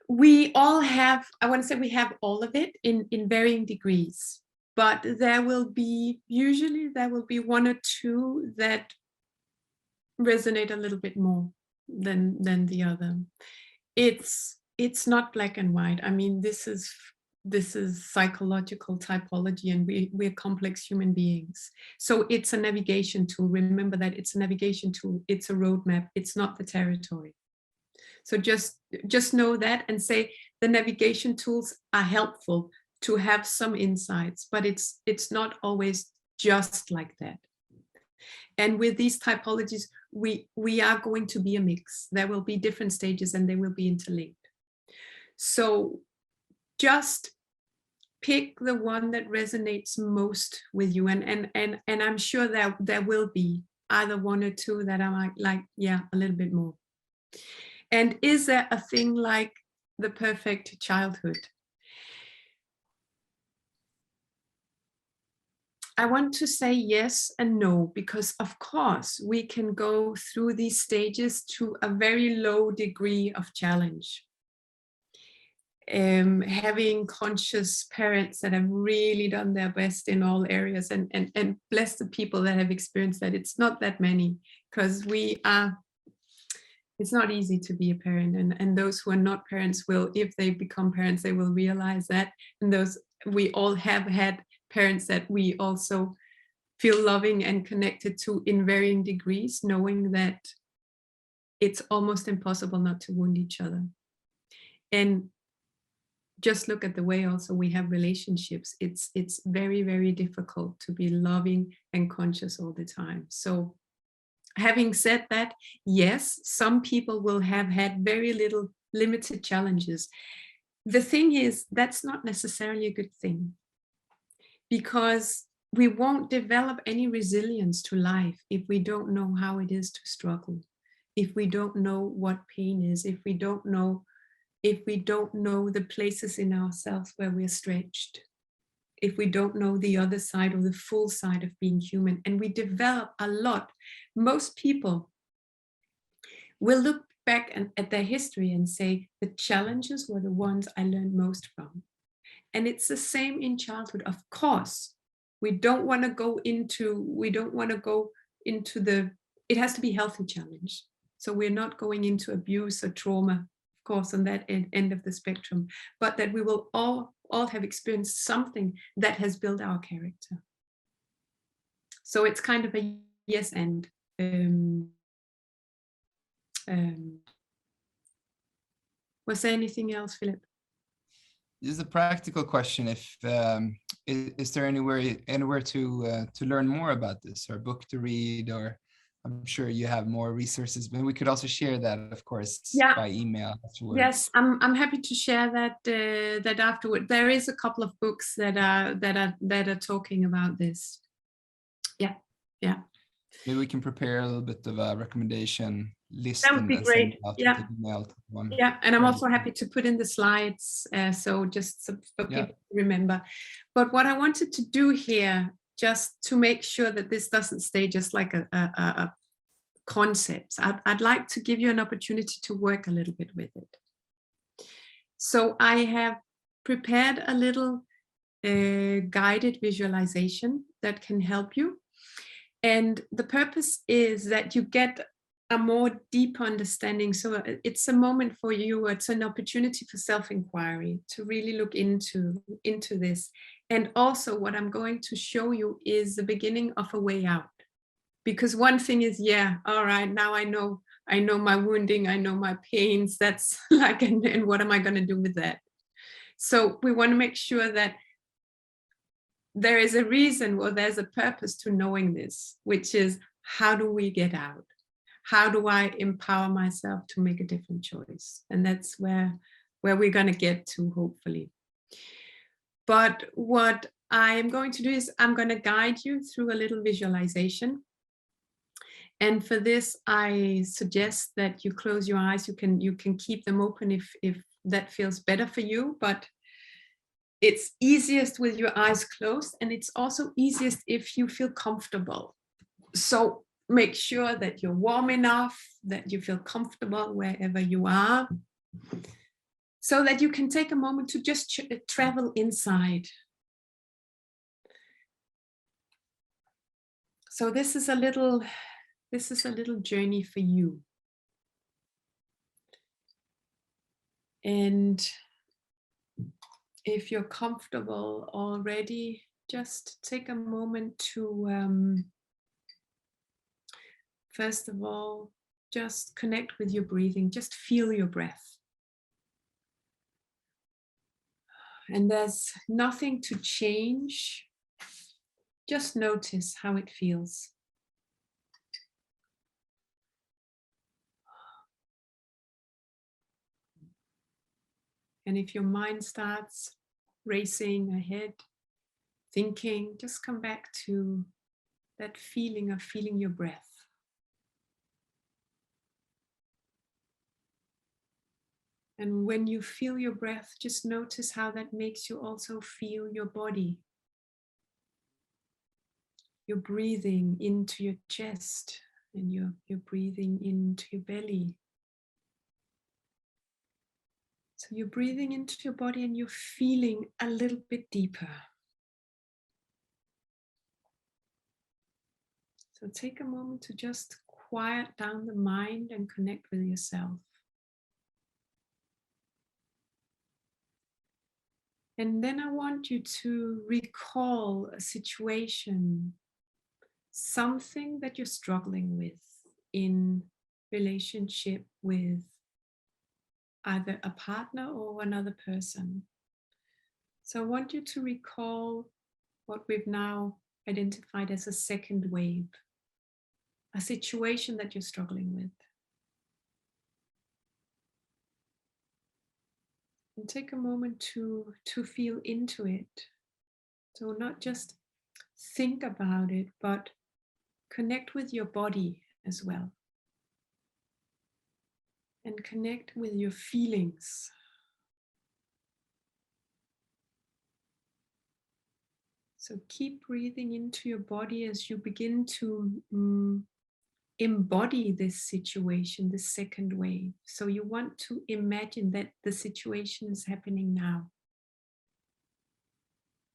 We all have, I want to say we have all of it in varying degrees. but usually there will be one or two that resonate a little bit more than the other. It's not black and white. I mean, this is psychological typology, and we're complex human beings. So it's a navigation tool. Remember that it's a navigation tool. It's a roadmap. It's not the territory. So just know that, and say the navigation tools are helpful to have some insights, but it's not always just like that. And with these typologies, we are going to be a mix. There will be different stages and they will be interlinked. So just pick the one that resonates most with you. And I'm sure that there will be either one or two that I might like, yeah, a little bit more. And is there a thing like the perfect childhood? I want to say yes and no, because of course we can go through these stages to a very low degree of challenge. Having conscious parents that have really done their best in all areas, and bless the people that have experienced that. It's not that many, because it's not easy to be a parent, and those who are not parents will, if they become parents, they will realize that. And we all have had parents that we also feel loving and connected to in varying degrees, knowing that it's almost impossible not to wound each other. And just look at the way also we have relationships. It's very, very difficult to be loving and conscious all the time. So having said that, yes, some people will have had very limited challenges. The thing is, that's not necessarily a good thing, because we won't develop any resilience to life if we don't know how it is to struggle, if we don't know what pain is, if we don't know the places in ourselves where we're stretched, if we don't know the other side or the full side of being human. And we develop a lot. Most people will look back at their history and say, the challenges were the ones I learned most from. And it's the same in childhood. Of course, we don't want to go into it has to be healthy challenge. So we're not going into abuse or trauma, of course, on that end of the spectrum, but that we will all have experienced something that has built our character. So it's kind of a yes and. Was there anything else, Philip? This is a practical question. If is there anywhere to learn more about this, or a book to read, or I'm sure you have more resources, but we could also share that, of course, by email afterwards. Yes, I'm happy to share that afterward. There is a couple of books that are talking about this. Yeah. Maybe we can prepare a little bit of a recommendation list. That would be great. Yeah, and I'm also happy to put in the slides, so just for people to remember. But what I wanted to do here, just to make sure that this doesn't stay just like a concept, I'd like to give you an opportunity to work a little bit with it. So I have prepared a little guided visualization that can help you. And the purpose is that you get a more deep understanding. So it's a moment for you, it's an opportunity for self-inquiry, to really look into this. And also what I'm going to show you is the beginning of a way out. Because one thing is, all right, now I know my wounding, I know my pains, that's like, and what am I going to do with that? So we want to make sure that there is a reason, or there's a purpose to knowing this, which is, how do we get out? How do I empower myself to make a different choice? And that's where we're going to get to, hopefully. But what I am going to do is I'm going to guide you through a little visualization. And for this, I suggest that you close your eyes. You can keep them open if that feels better for you, but it's easiest with your eyes closed, and it's also easiest if you feel comfortable. So make sure that you're warm enough, that you feel comfortable wherever you are, so that you can take a moment to just travel inside. So this is a little journey for you. And if you're comfortable already, just take a moment to, first of all, just connect with your breathing, just feel your breath. And there's nothing to change, just notice how it feels. And if your mind starts racing ahead, thinking, just come back to that feeling of feeling your breath. And when you feel your breath, just notice how that makes you also feel your body. You're breathing into your chest and you're breathing into your belly. So you're breathing into your body and you're feeling a little bit deeper. So take a moment to just quiet down the mind and connect with yourself. And then I want you to recall a situation, something that you're struggling with in relationship with either a partner or another person. So I want you to recall what we've now identified as a second wave, a situation that you're struggling with. And take a moment to feel into it. So not just think about it, but connect with your body as well. And connect with your feelings. So keep breathing into your body as you begin to embody this situation, this second wave. So you want to imagine that the situation is happening now.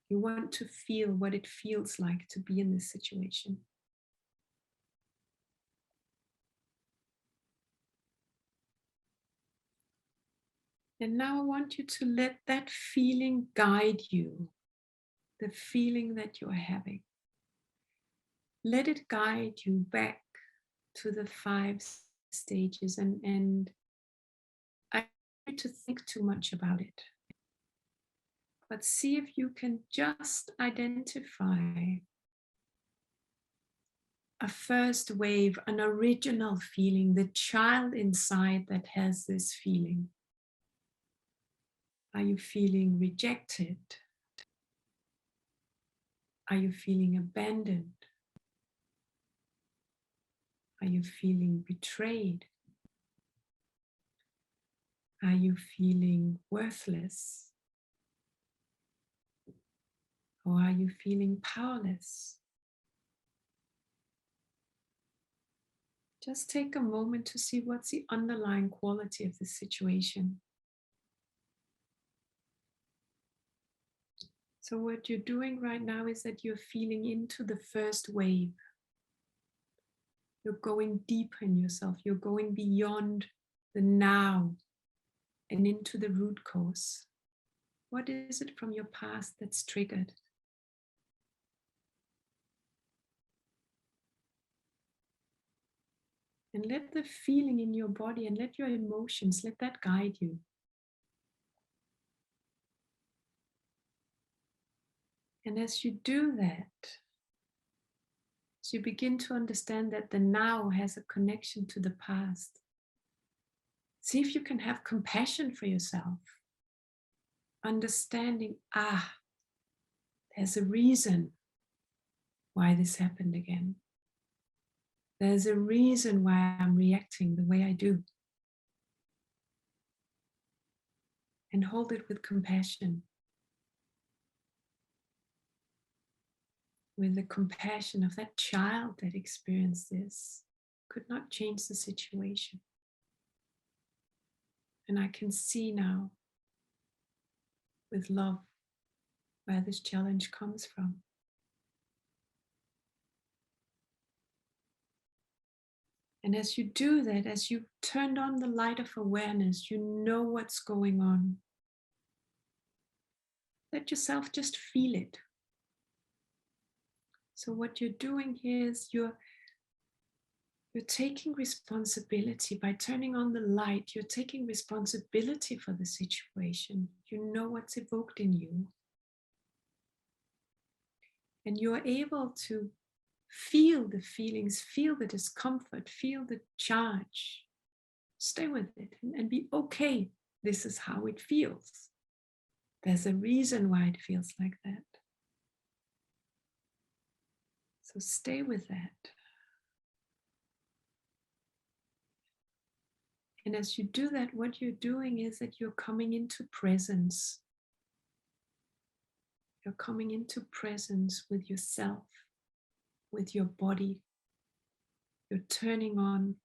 You want to feel what it feels like to be in this situation. And now I want you to let that feeling guide you, the feeling that you're having. Let it guide you back to the 5 stages, and I don't want you to think too much about it. But see if you can just identify a first wave, an original feeling, the child inside that has this feeling. Are you feeling rejected? Are you feeling abandoned? Are you feeling betrayed? Are you feeling worthless? Or are you feeling powerless? Just take a moment to see what's the underlying quality of the situation. So what you're doing right now is that you're feeling into the first wave. You're going deeper in yourself. You're going beyond the now and into the root cause. What is it from your past that's triggered? And let the feeling in your body and let your emotions, let that guide you. And as you do that, as you begin to understand that the now has a connection to the past, see if you can have compassion for yourself. Understanding, there's a reason why this happened again. There's a reason why I'm reacting the way I do. And hold it with compassion. With the compassion of that child that experienced this, could not change the situation. And I can see now, with love, where this challenge comes from. And as you do that, as you turned on the light of awareness, you know what's going on. Let yourself just feel it. So what you're doing here is you're taking responsibility. By turning on the light, you're taking responsibility for the situation. You know what's evoked in you. And you're able to feel the feelings, feel the discomfort, feel the charge. Stay with it and be okay. This is how it feels. There's a reason why it feels like that. So stay with that. And as you do that, what you're doing is that you're coming into presence. You're coming into presence with yourself, with your body. You're turning on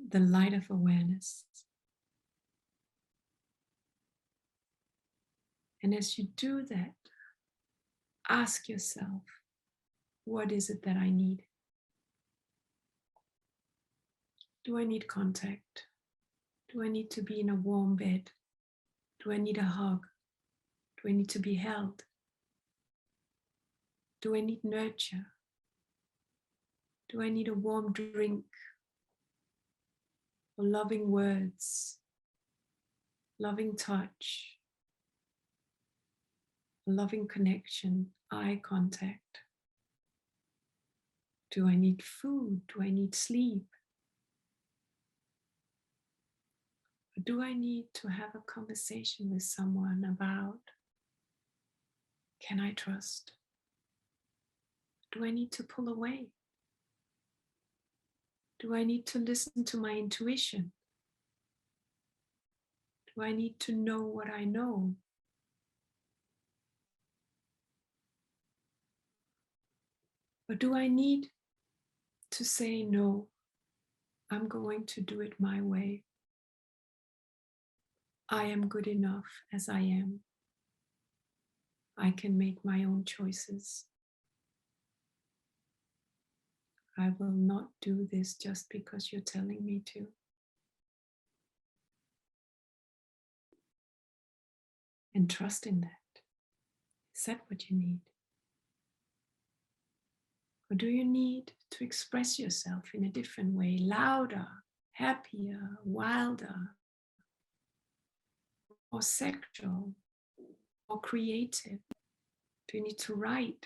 the light of awareness. And as you do that, ask yourself, what is it that I need? Do I need contact? Do I need to be in a warm bed? Do I need a hug? Do I need to be held? Do I need nurture? Do I need a warm drink? Or loving words? Loving touch? Loving connection? Eye contact? Do I need food? Do I need sleep? Or do I need to have a conversation with someone about, can I trust? Do I need to pull away? Do I need to listen to my intuition? Do I need to know what I know? Or do I need to say, no, I'm going to do it my way. I am good enough as I am. I can make my own choices. I will not do this just because you're telling me to. And trust in that. Is that what you need? Or do you need to express yourself in a different way, louder, happier, wilder, more sexual, more creative? Do you need to write?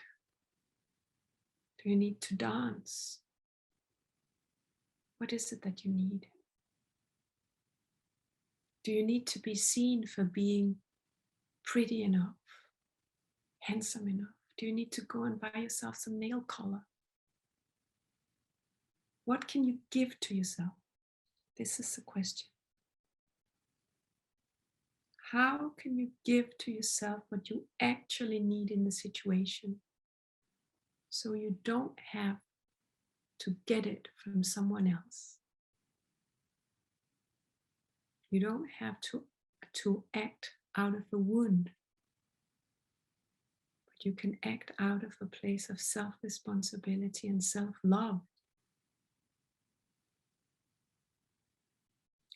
Do you need to dance? What is it that you need? Do you need to be seen for being pretty enough, handsome enough? Do you need to go and buy yourself some nail color? What can you give to yourself? This is the question. How can you give to yourself what you actually need in the situation so you don't have to get it from someone else? You don't have to act out of a wound, but you can act out of a place of self-responsibility and self-love.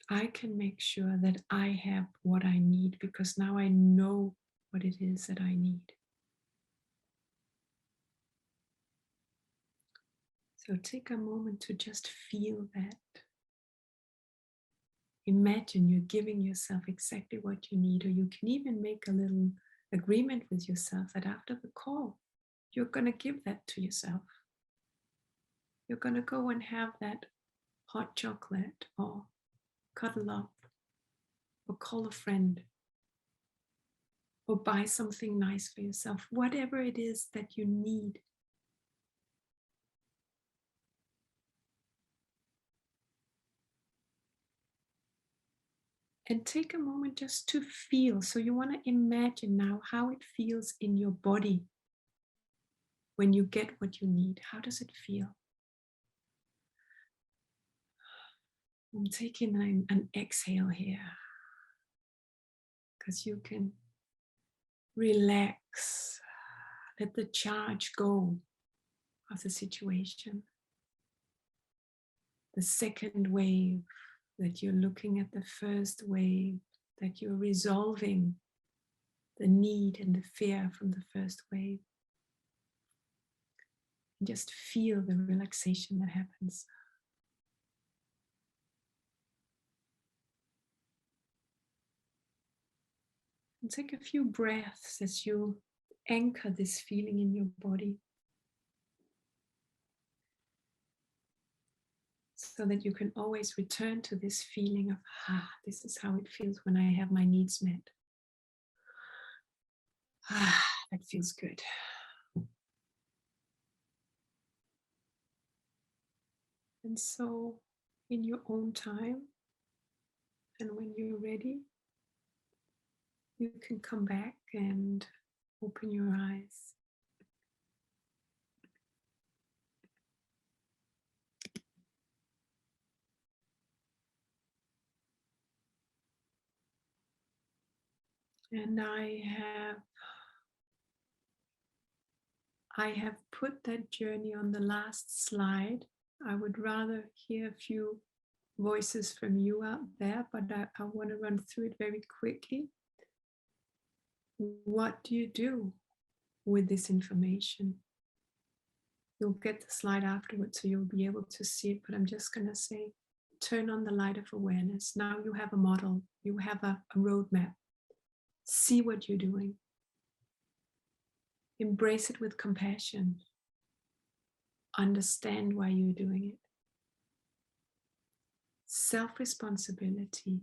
I can make sure that I have what I need because now I know what it is that I need. So take a moment to just feel that. Imagine you're giving yourself exactly what you need, or you can even make a little agreement with yourself that after the call, you're going to give that to yourself. You're going to go and have that hot chocolate, or cuddle up, or call a friend, or buy something nice for yourself, whatever it is that you need. And take a moment just to feel. So you want to imagine now how it feels in your body when you get what you need. How does it feel? I'm taking an exhale here because you can relax, let the charge go of the situation. the second wave, that you're looking at the first wave, that you're resolving the need and the fear from the first wave. And just feel the relaxation that happens. And take a few breaths as you anchor this feeling in your body, so that you can always return to this feeling of, this is how it feels when I have my needs met. That feels good. And so, in your own time, and when you're ready, you can come back and open your eyes. And I have put that journey on the last slide. I would rather hear a few voices from you out there, but I want to run through it very quickly. What do you do with this information? You'll get the slide afterwards, so you'll be able to see it, but I'm just going to say, turn on the light of awareness. Now you have a model, you have a roadmap. See what you're doing. Embrace it with compassion. Understand why you're doing it. Self-responsibility.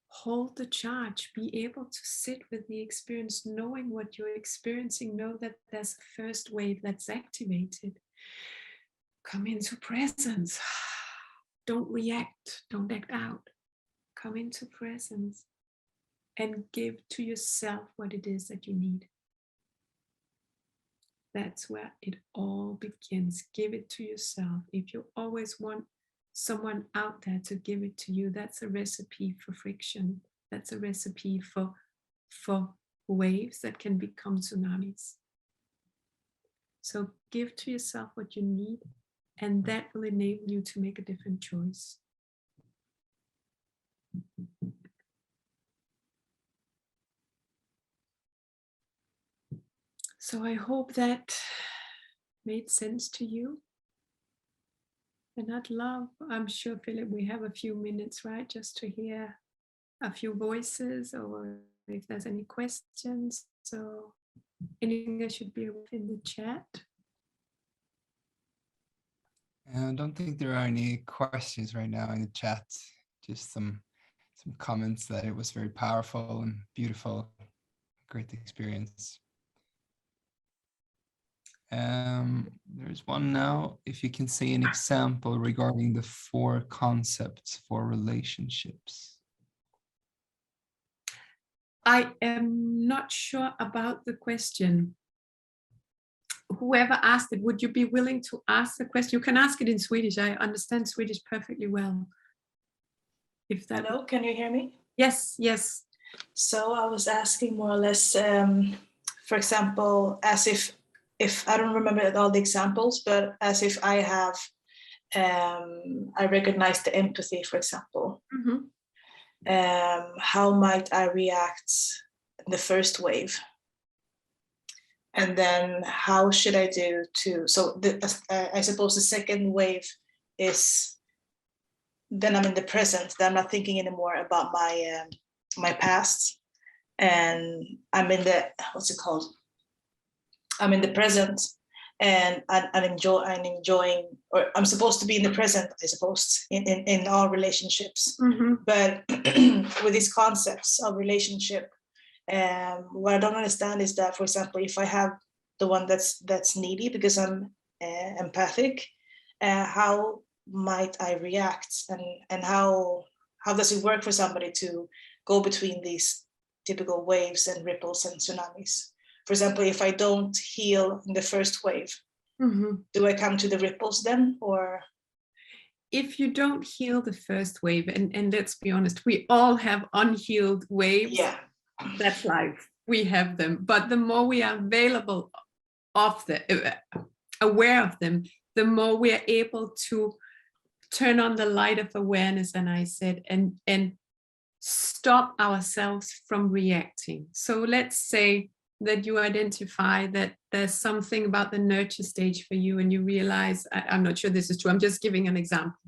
Hold the charge. Be able to sit with the experience, knowing what you're experiencing. Know that there's a first wave that's activated. Come into presence. Don't react. Don't act out. Come into presence and give to yourself what it is that you need. That's where it all begins. Give it to yourself. If you always want someone out there to give it to you, that's a recipe for friction. That's a recipe for waves that can become tsunamis. So give to yourself what you need, and that will enable you to make a different choice. So I hope that made sense to you. And I'm sure, Philip, we have a few minutes, right? Just to hear a few voices, or if there's any questions. So anything I should be in the chat? I don't think there are any questions right now in the chat. Just some comments that it was very powerful and beautiful. Great experience. There's one now. If you can say an example regarding the 4 concepts for relationships. I am not sure about the question. Whoever asked it, would you be willing to ask the question? You can ask it in Swedish. I understand Swedish perfectly well. Hello, can you hear me? Yes, yes. So I was asking more or less, for example, as if I don't remember all the examples, but as if I have, I recognize the empathy, for example. Mm-hmm. How might I react in the first wave? And then how should I do to, so I suppose the second wave is, then I'm in the present, then I'm not thinking anymore about my past, and I'm in the, what's it called? I'm in the present, and I'm enjoying, or I'm supposed to be in the present, I suppose, in all relationships. Mm-hmm. But with these concepts of relationship, what I don't understand is that, for example, if I have the one that's needy because I'm empathic, how might I react, and how does it work for somebody to go between these typical waves and ripples and tsunamis? For example, if I don't heal in the first wave, Mm-hmm. do I come to the ripples then, or? If you don't heal the first wave, and let's be honest, we all have unhealed waves. Yeah. That's life. We have them. But the more we are available of aware of them, the more we are able to turn on the light of awareness, and I said, and stop ourselves from reacting. So let's say that you identify that there's something about the nurture stage for you, and you realize, I'm not sure this is true, I'm just giving an example.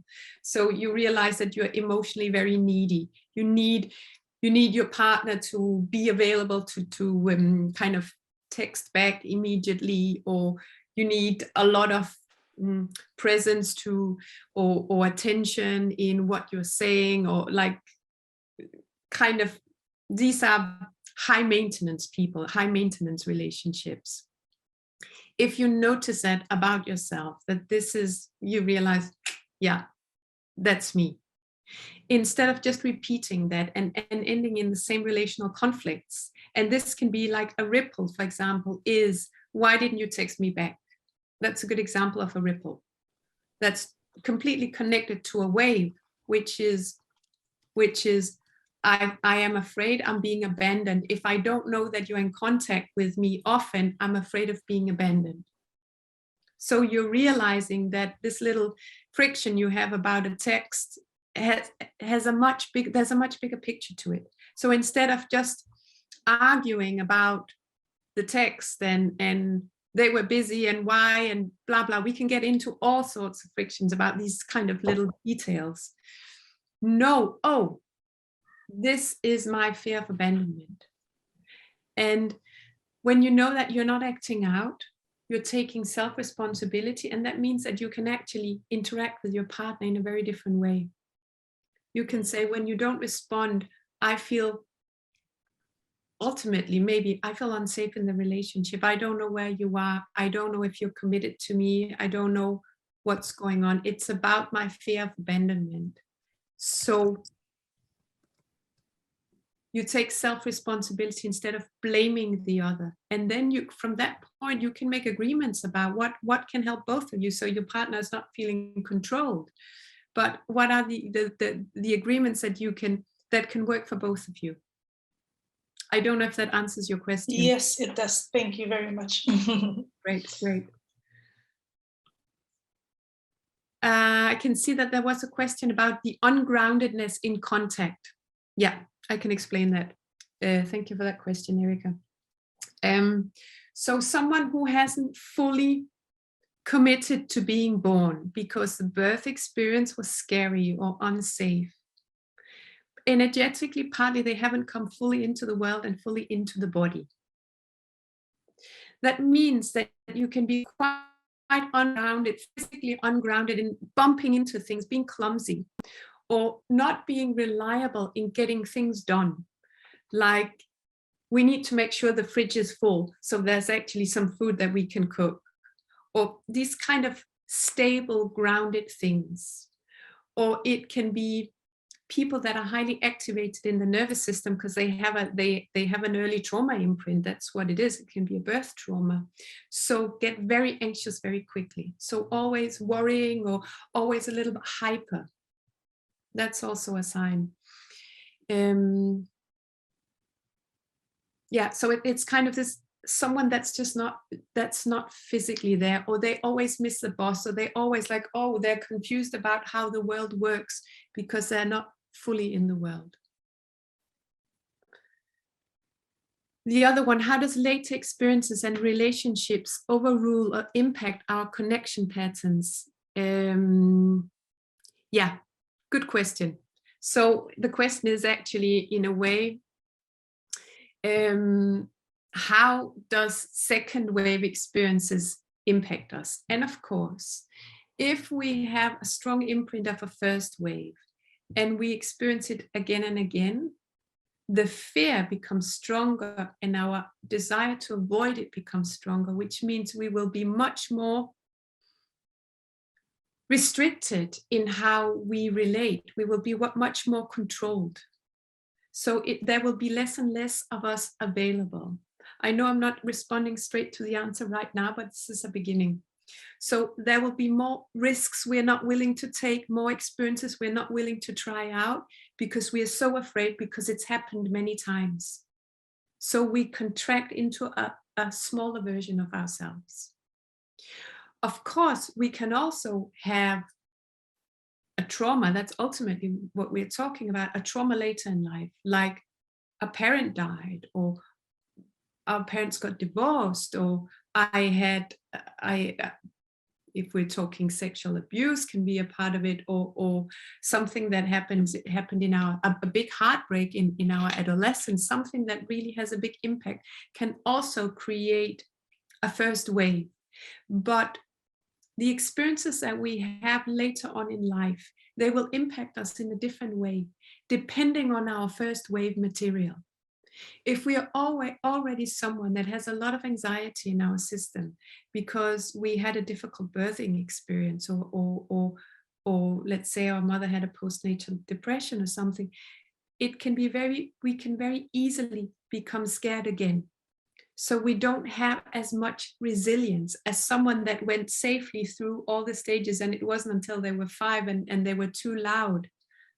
So you realize that you're emotionally very needy. You need your partner to be available to kind of text back immediately, or you need a lot of presence to or attention in what you're saying, or like kind of, these are high maintenance people, high maintenance relationships. If you notice that about yourself, that this is, you realize, yeah, that's me. Instead of just repeating that and ending in the same relational conflicts, and this can be like a ripple, for example, is, why didn't you text me back? That's a good example of a ripple. That's completely connected to a wave, which is I am afraid I'm being abandoned. If I don't know that you're in contact with me often, I'm afraid of being abandoned. So you're realizing that this little friction you have about a text has a much bigger picture to it. So instead of just arguing about the text and they were busy and why and blah, blah, we can get into all sorts of frictions about these kind of little details. No, oh, this is my fear of abandonment. And when you know that you're not acting out, you're taking self-responsibility, and that means that you can actually interact with your partner in a very different way. You can say, when you don't respond, I feel, ultimately, maybe I feel unsafe in the relationship. I don't know where you are. I don't know if you're committed to me. I don't know what's going on. It's about my fear of abandonment. So you take self-responsibility instead of blaming the other. And then you, from that point, you can make agreements about what can help both of you, so your partner is not feeling controlled. But what are the agreements that can work for both of you? I don't know if that answers your question. Yes, it does. Thank you very much. Great, great. I can see that there was a question about the ungroundedness in contact. Yeah, I can explain that. Thank you for that question, Erika. So someone who hasn't fully committed to being born because the birth experience was scary or unsafe. Energetically, partly they haven't come fully into the world and fully into the body. That means that you can be quite ungrounded, physically ungrounded, in bumping into things, being clumsy, or not being reliable in getting things done. Like, we need to make sure the fridge is full, so there's actually some food that we can cook. Or these kind of stable, grounded things. Or it can be people that are highly activated in the nervous system because they have an early trauma imprint. That's what it is. It can be a birth trauma. So get very anxious very quickly. So always worrying or always a little bit hyper. That's also a sign. Yeah, so it's kind of this, someone that's not physically there, or they always miss the boss, or they always like, oh, they're confused about how the world works because they're not fully in the world. The other one, how does later experiences and relationships overrule or impact our connection patterns? Yeah, good question. So the question is actually, in a way, how does second wave experiences impact us? And of course, if we have a strong imprint of a first wave and we experience it again and again, the fear becomes stronger and our desire to avoid it becomes stronger, which means we will be much more restricted in how we relate. We will be much more controlled. So there will be less and less of us available. I know I'm not responding straight to the answer right now, but this is a beginning. So there will be more risks we're not willing to take, more experiences we're not willing to try out because we are so afraid, because it's happened many times. So we contract into a smaller version of ourselves. Of course, we can also have a trauma, that's ultimately what we're talking about, a trauma later in life, like a parent died, or our parents got divorced, or if we're talking sexual abuse can be a part of it, or something that happened in a big heartbreak in our adolescence, something that really has a big impact, can also create a first wave. But the experiences that we have later on in life, they will impact us in a different way, depending on our first wave material. If we are already someone that has a lot of anxiety in our system because we had a difficult birthing experience, or let's say our mother had a postnatal depression or something, we can very easily become scared again. So we don't have as much resilience as someone that went safely through all the stages, and it wasn't until they were 5 and they were too loud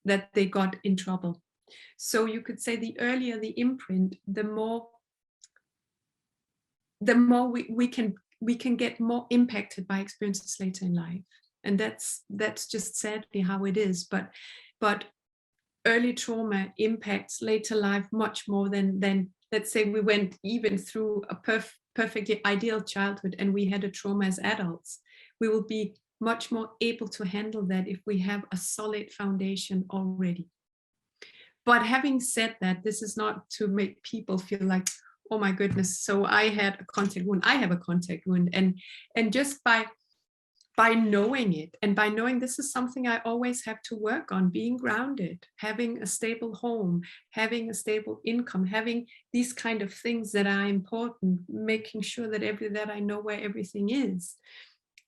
that they got in trouble. So you could say the earlier the imprint, the more we can get more impacted by experiences later in life. And that's just sadly how it is. But early trauma impacts later life much more than let's say we went even through a perfectly ideal childhood and we had a trauma as adults. We will be much more able to handle that if we have a solid foundation already. But having said that, this is not to make people feel like, oh my goodness, so I had a contact wound, I have a contact wound. And just by knowing it, and by knowing this is something I always have to work on, being grounded, having a stable home, having a stable income, having these kind of things that are important, making sure that I know where everything is,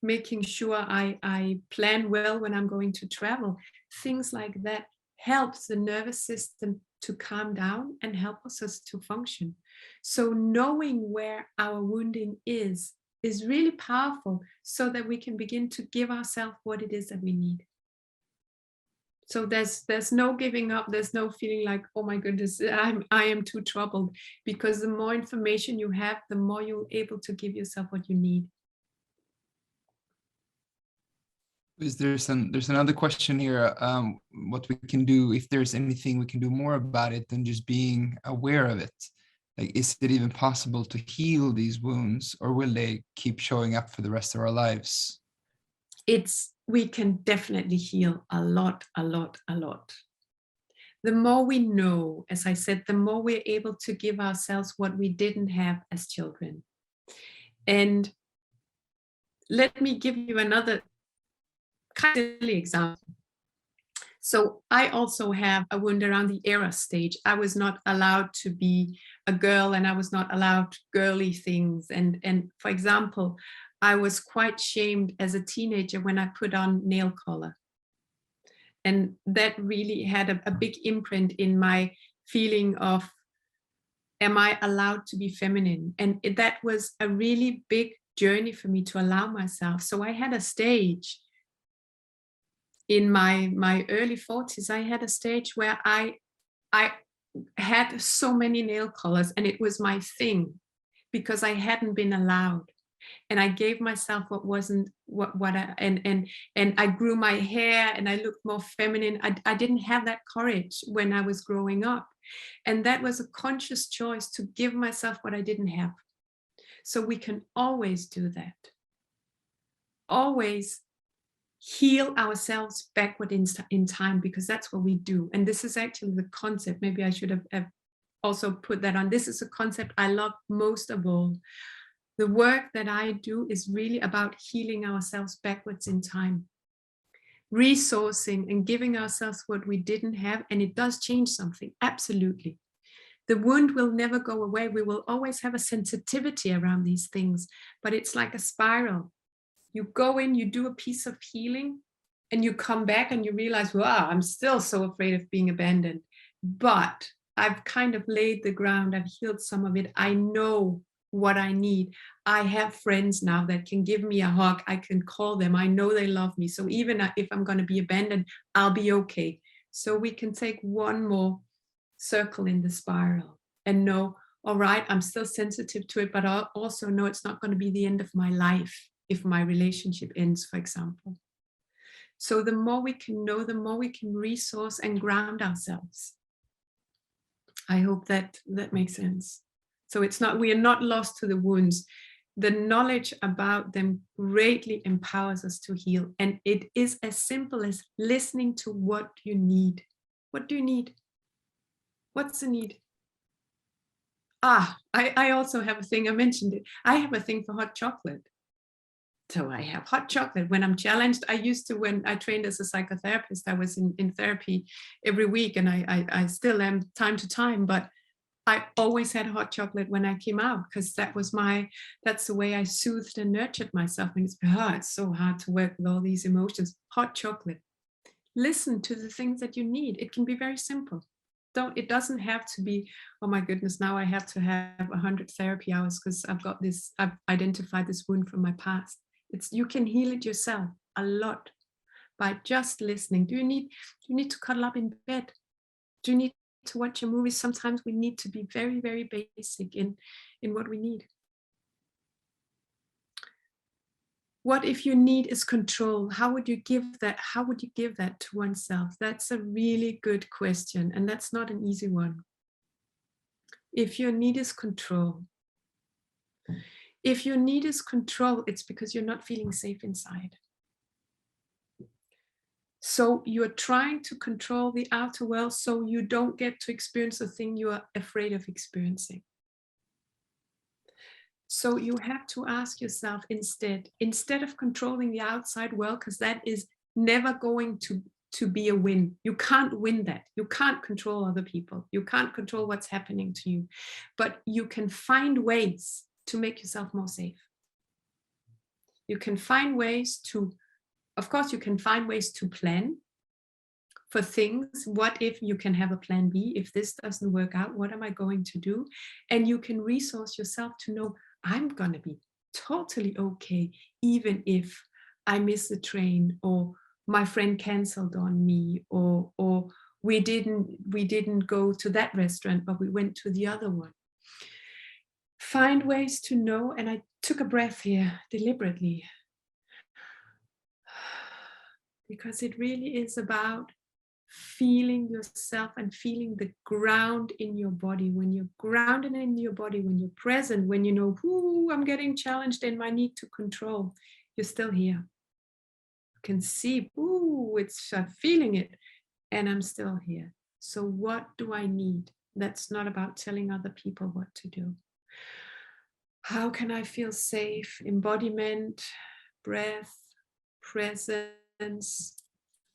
making sure I plan well when I'm going to travel, things like that helps the nervous system to calm down and helps us to function. So knowing where our wounding is really powerful, so that we can begin to give ourselves what it is that we need. So there's no giving up, there's no feeling like, oh my goodness, I am too troubled, because the more information you have, the more you're able to give yourself what you need. There's another question here, what we can do, if there's anything we can do more about it than just being aware of it. Like, is it even possible to heal these wounds, or will they keep showing up for the rest of our lives? We can definitely heal a lot. The more we know, as I said, the more we're able to give ourselves what we didn't have as children. And let me give you another kind of silly example. So I also have a wound around the era stage. I was not allowed to be a girl, and I was not allowed girly things. And for example, I was quite shamed as a teenager when I put on nail collar. And that really had a big imprint in my feeling of, am I allowed to be feminine? And that was a really big journey for me to allow myself. So I had a stage in my early 40s. I had a stage where I had so many nail colors, and it was my thing because I hadn't been allowed. And I gave myself what wasn't what I, and I grew my hair and I looked more feminine. I didn't have that courage when I was growing up. And that was a conscious choice to give myself what I didn't have. So we can always do that. Always heal ourselves backward in time, because that's what we do. And this is actually the concept. Maybe I should have also put that on. This is a concept I love most of all. The work that I do is really about healing ourselves backwards in time, resourcing and giving ourselves what we didn't have. And it does change something, absolutely. The wound will never go away. We will always have a sensitivity around these things, but it's like a spiral. You go in, you do a piece of healing, and you come back and you realize, wow, I'm still so afraid of being abandoned. But I've kind of laid the ground. I've healed some of it. I know what I need. I have friends now that can give me a hug. I can call them. I know they love me. So even if I'm going to be abandoned, I'll be okay. So we can take one more circle in the spiral and know, all right, I'm still sensitive to it, but I also know it's not going to be the end of my life if my relationship ends, for example. So the more we can know, the more we can resource and ground ourselves. I hope that makes sense. So we are not lost to the wounds. The knowledge about them greatly empowers us to heal. And it is as simple as listening to what you need. What do you need? What's the need? I also have a thing, I mentioned it. I have a thing for hot chocolate. So I have hot chocolate when I'm challenged. I used to, when I trained as a psychotherapist, I was in therapy every week, and I still am time to time, but I always had hot chocolate when I came out, because that's the way I soothed and nurtured myself. And it's so hard to work with all these emotions. Hot chocolate. Listen to the things that you need. It can be very simple. It doesn't have to be, oh my goodness, now I have to have 100 therapy hours because I've identified this wound from my past. You can heal it yourself a lot by just listening. Do you need to cuddle up in bed? Do you need to watch a movie? Sometimes we need to be very, very basic in what we need. What if your need is control? How would you give that? How would you give that to oneself? That's a really good question, and that's not an easy one. If your need is control, it's because you're not feeling safe inside. So you're trying to control the outer world so you don't get to experience the thing you are afraid of experiencing. So you have to ask yourself instead of controlling the outside world, because that is never going to be a win. You can't win that. You can't control other people. You can't control what's happening to you. But you can find ways to make yourself more safe. You can find ways to, of course, you can find ways to plan for things. What if you can have a plan B? If this doesn't work out, what am I going to do? And you can resource yourself to know, I'm going to be totally okay, even if I miss the train, or my friend canceled on me, or we didn't go to that restaurant, but we went to the other one. Find ways to know, and I took a breath here deliberately, because it really is about feeling yourself and feeling the ground in your body. When you're grounded in your body, when you're present, when you know, ooh, I'm getting challenged in my need to control, you're still here. You can see, ooh, I'm feeling it, and I'm still here. So what do I need? That's not about telling other people what to do. How can I feel safe? Embodiment, breath, presence,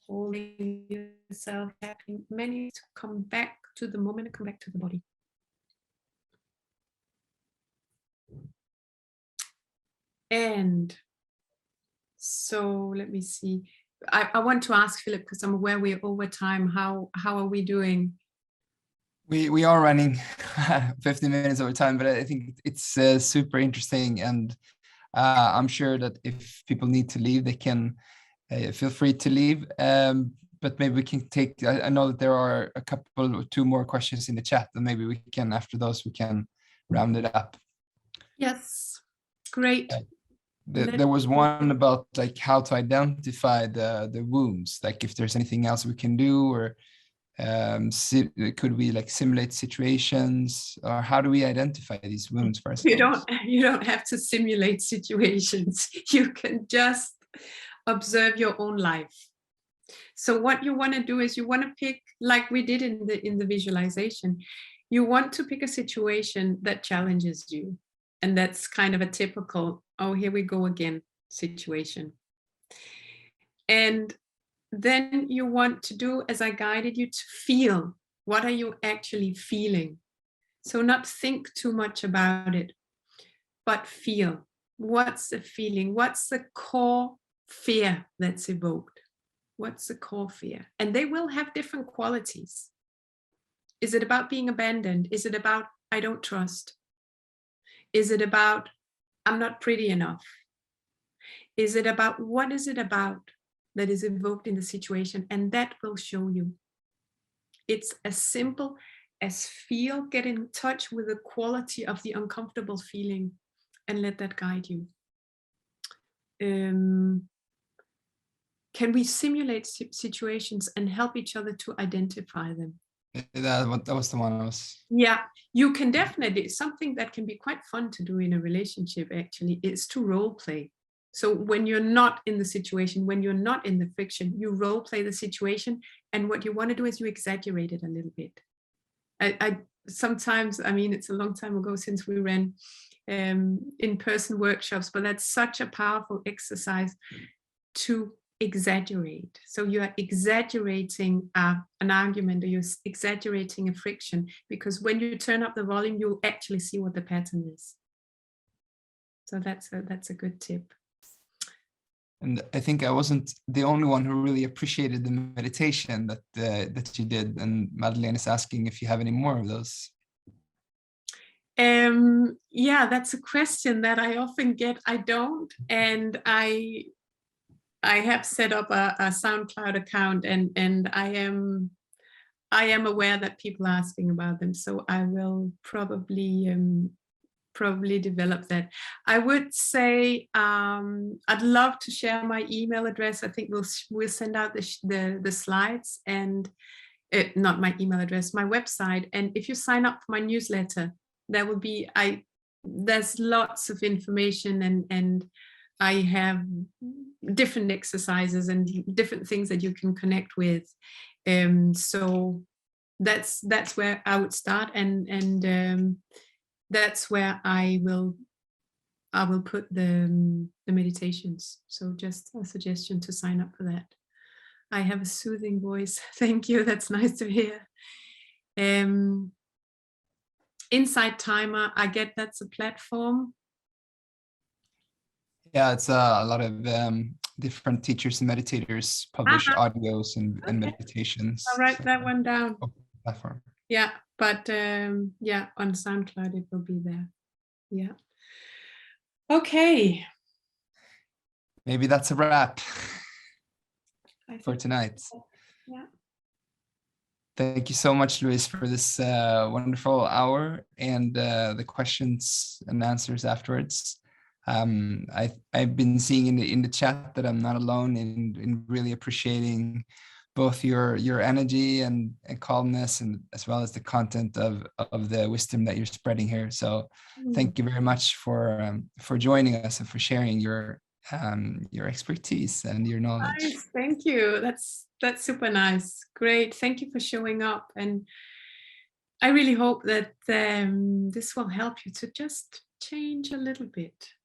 holding yourself, having many to come back to the moment and come back to the body. And so let me see. I want to ask Philip, because I'm aware we're over time. How are we doing? We are running 15 minutes over time, but I think it's super interesting, and I'm sure that if people need to leave, they can feel free to leave. But maybe we can take, I know that there are a couple or two more questions in the chat, and maybe we can, after those, we can round it up. Yes, great. There was one about like how to identify the wounds, like if there's anything else we can do, or could we like simulate situations, or how do we identify these wounds for ourselves? You don't have to simulate situations. You can just observe your own life. So what you want to do is you want to pick, like we did in the visualization, you want to pick a situation that challenges you. And that's kind of a typical, oh, here we go again situation. And then you want to do, as I guided you, to feel. What are you actually feeling? So not think too much about it, but feel. What's the feeling? What's the core fear that's evoked? What's the core fear? And they will have different qualities. Is it about being abandoned? Is it about I don't trust? Is it about I'm not pretty enough? Is it about, what is it about that is evoked in the situation? And that will show you. It's as simple as feel, get in touch with the quality of the uncomfortable feeling, and let that guide you. can we simulate situations and help each other to identify them? That was the one I was. Yeah, you can definitely, something that can be quite fun to do in a relationship actually is to role play. So when you're not in the situation, when you're not in the friction, you role play the situation, and what you want to do is you exaggerate it a little bit. I sometimes, I mean, it's a long time ago since we ran in-person workshops, but that's such a powerful exercise to exaggerate. So you are exaggerating an argument, or you're exaggerating a friction, because when you turn up the volume, you'll actually see what the pattern is. So that's a good tip. And I think I wasn't the only one who really appreciated the meditation that you did. And Madeleine is asking if you have any more of those. Yeah, that's a question that I often get. I don't, and I have set up a SoundCloud account, and I am aware that people are asking about them. So I will probably develop that. I would say I'd love to share my email address. I think we'll send out the slides, and not my email address, my website. And if you sign up for my newsletter, there will be there's lots of information, and I have different exercises and different things that you can connect with. So that's where I would start, and that's where I will put the meditations. So just a suggestion to sign up for that. I have a soothing voice. Thank you. That's nice to hear. Insight Timer, I get that's a platform. Yeah, it's a lot of different teachers and meditators publish audios and meditations. I'll write that one down. Platform. Yeah, but yeah, on SoundCloud it will be there. Yeah. Okay. Maybe that's a wrap for tonight. Yeah. Thank you so much, Luis, for this wonderful hour and the questions and answers afterwards. I've been seeing in the chat that I'm not alone in really appreciating both your energy and calmness, and as well as the content of the wisdom that you're spreading here. So thank you very much for joining us and for sharing your expertise and your knowledge. Nice. Thank you. That's super nice. Great. Thank you for showing up. And I really hope that this will help you to just change a little bit.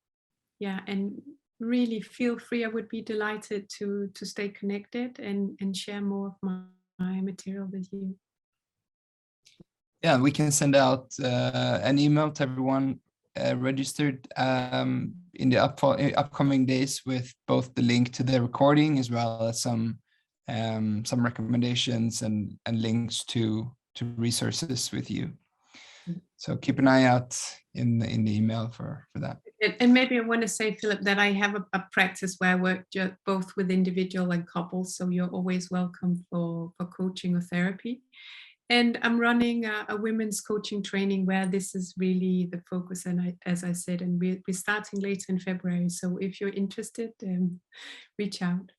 Yeah. And really feel free. I would be delighted to stay connected and share more of my material with you. Yeah, we can send out an email to everyone registered in the upcoming days with both the link to the recording as well as some recommendations and links to resources with you. So keep an eye out in the email for that. And maybe I want to say, Philip, that I have a practice where I work both with individual and couples. So you're always welcome for coaching or therapy. And I'm running a women's coaching training where this is really the focus. And as I said, and we're starting later in February. So if you're interested, reach out.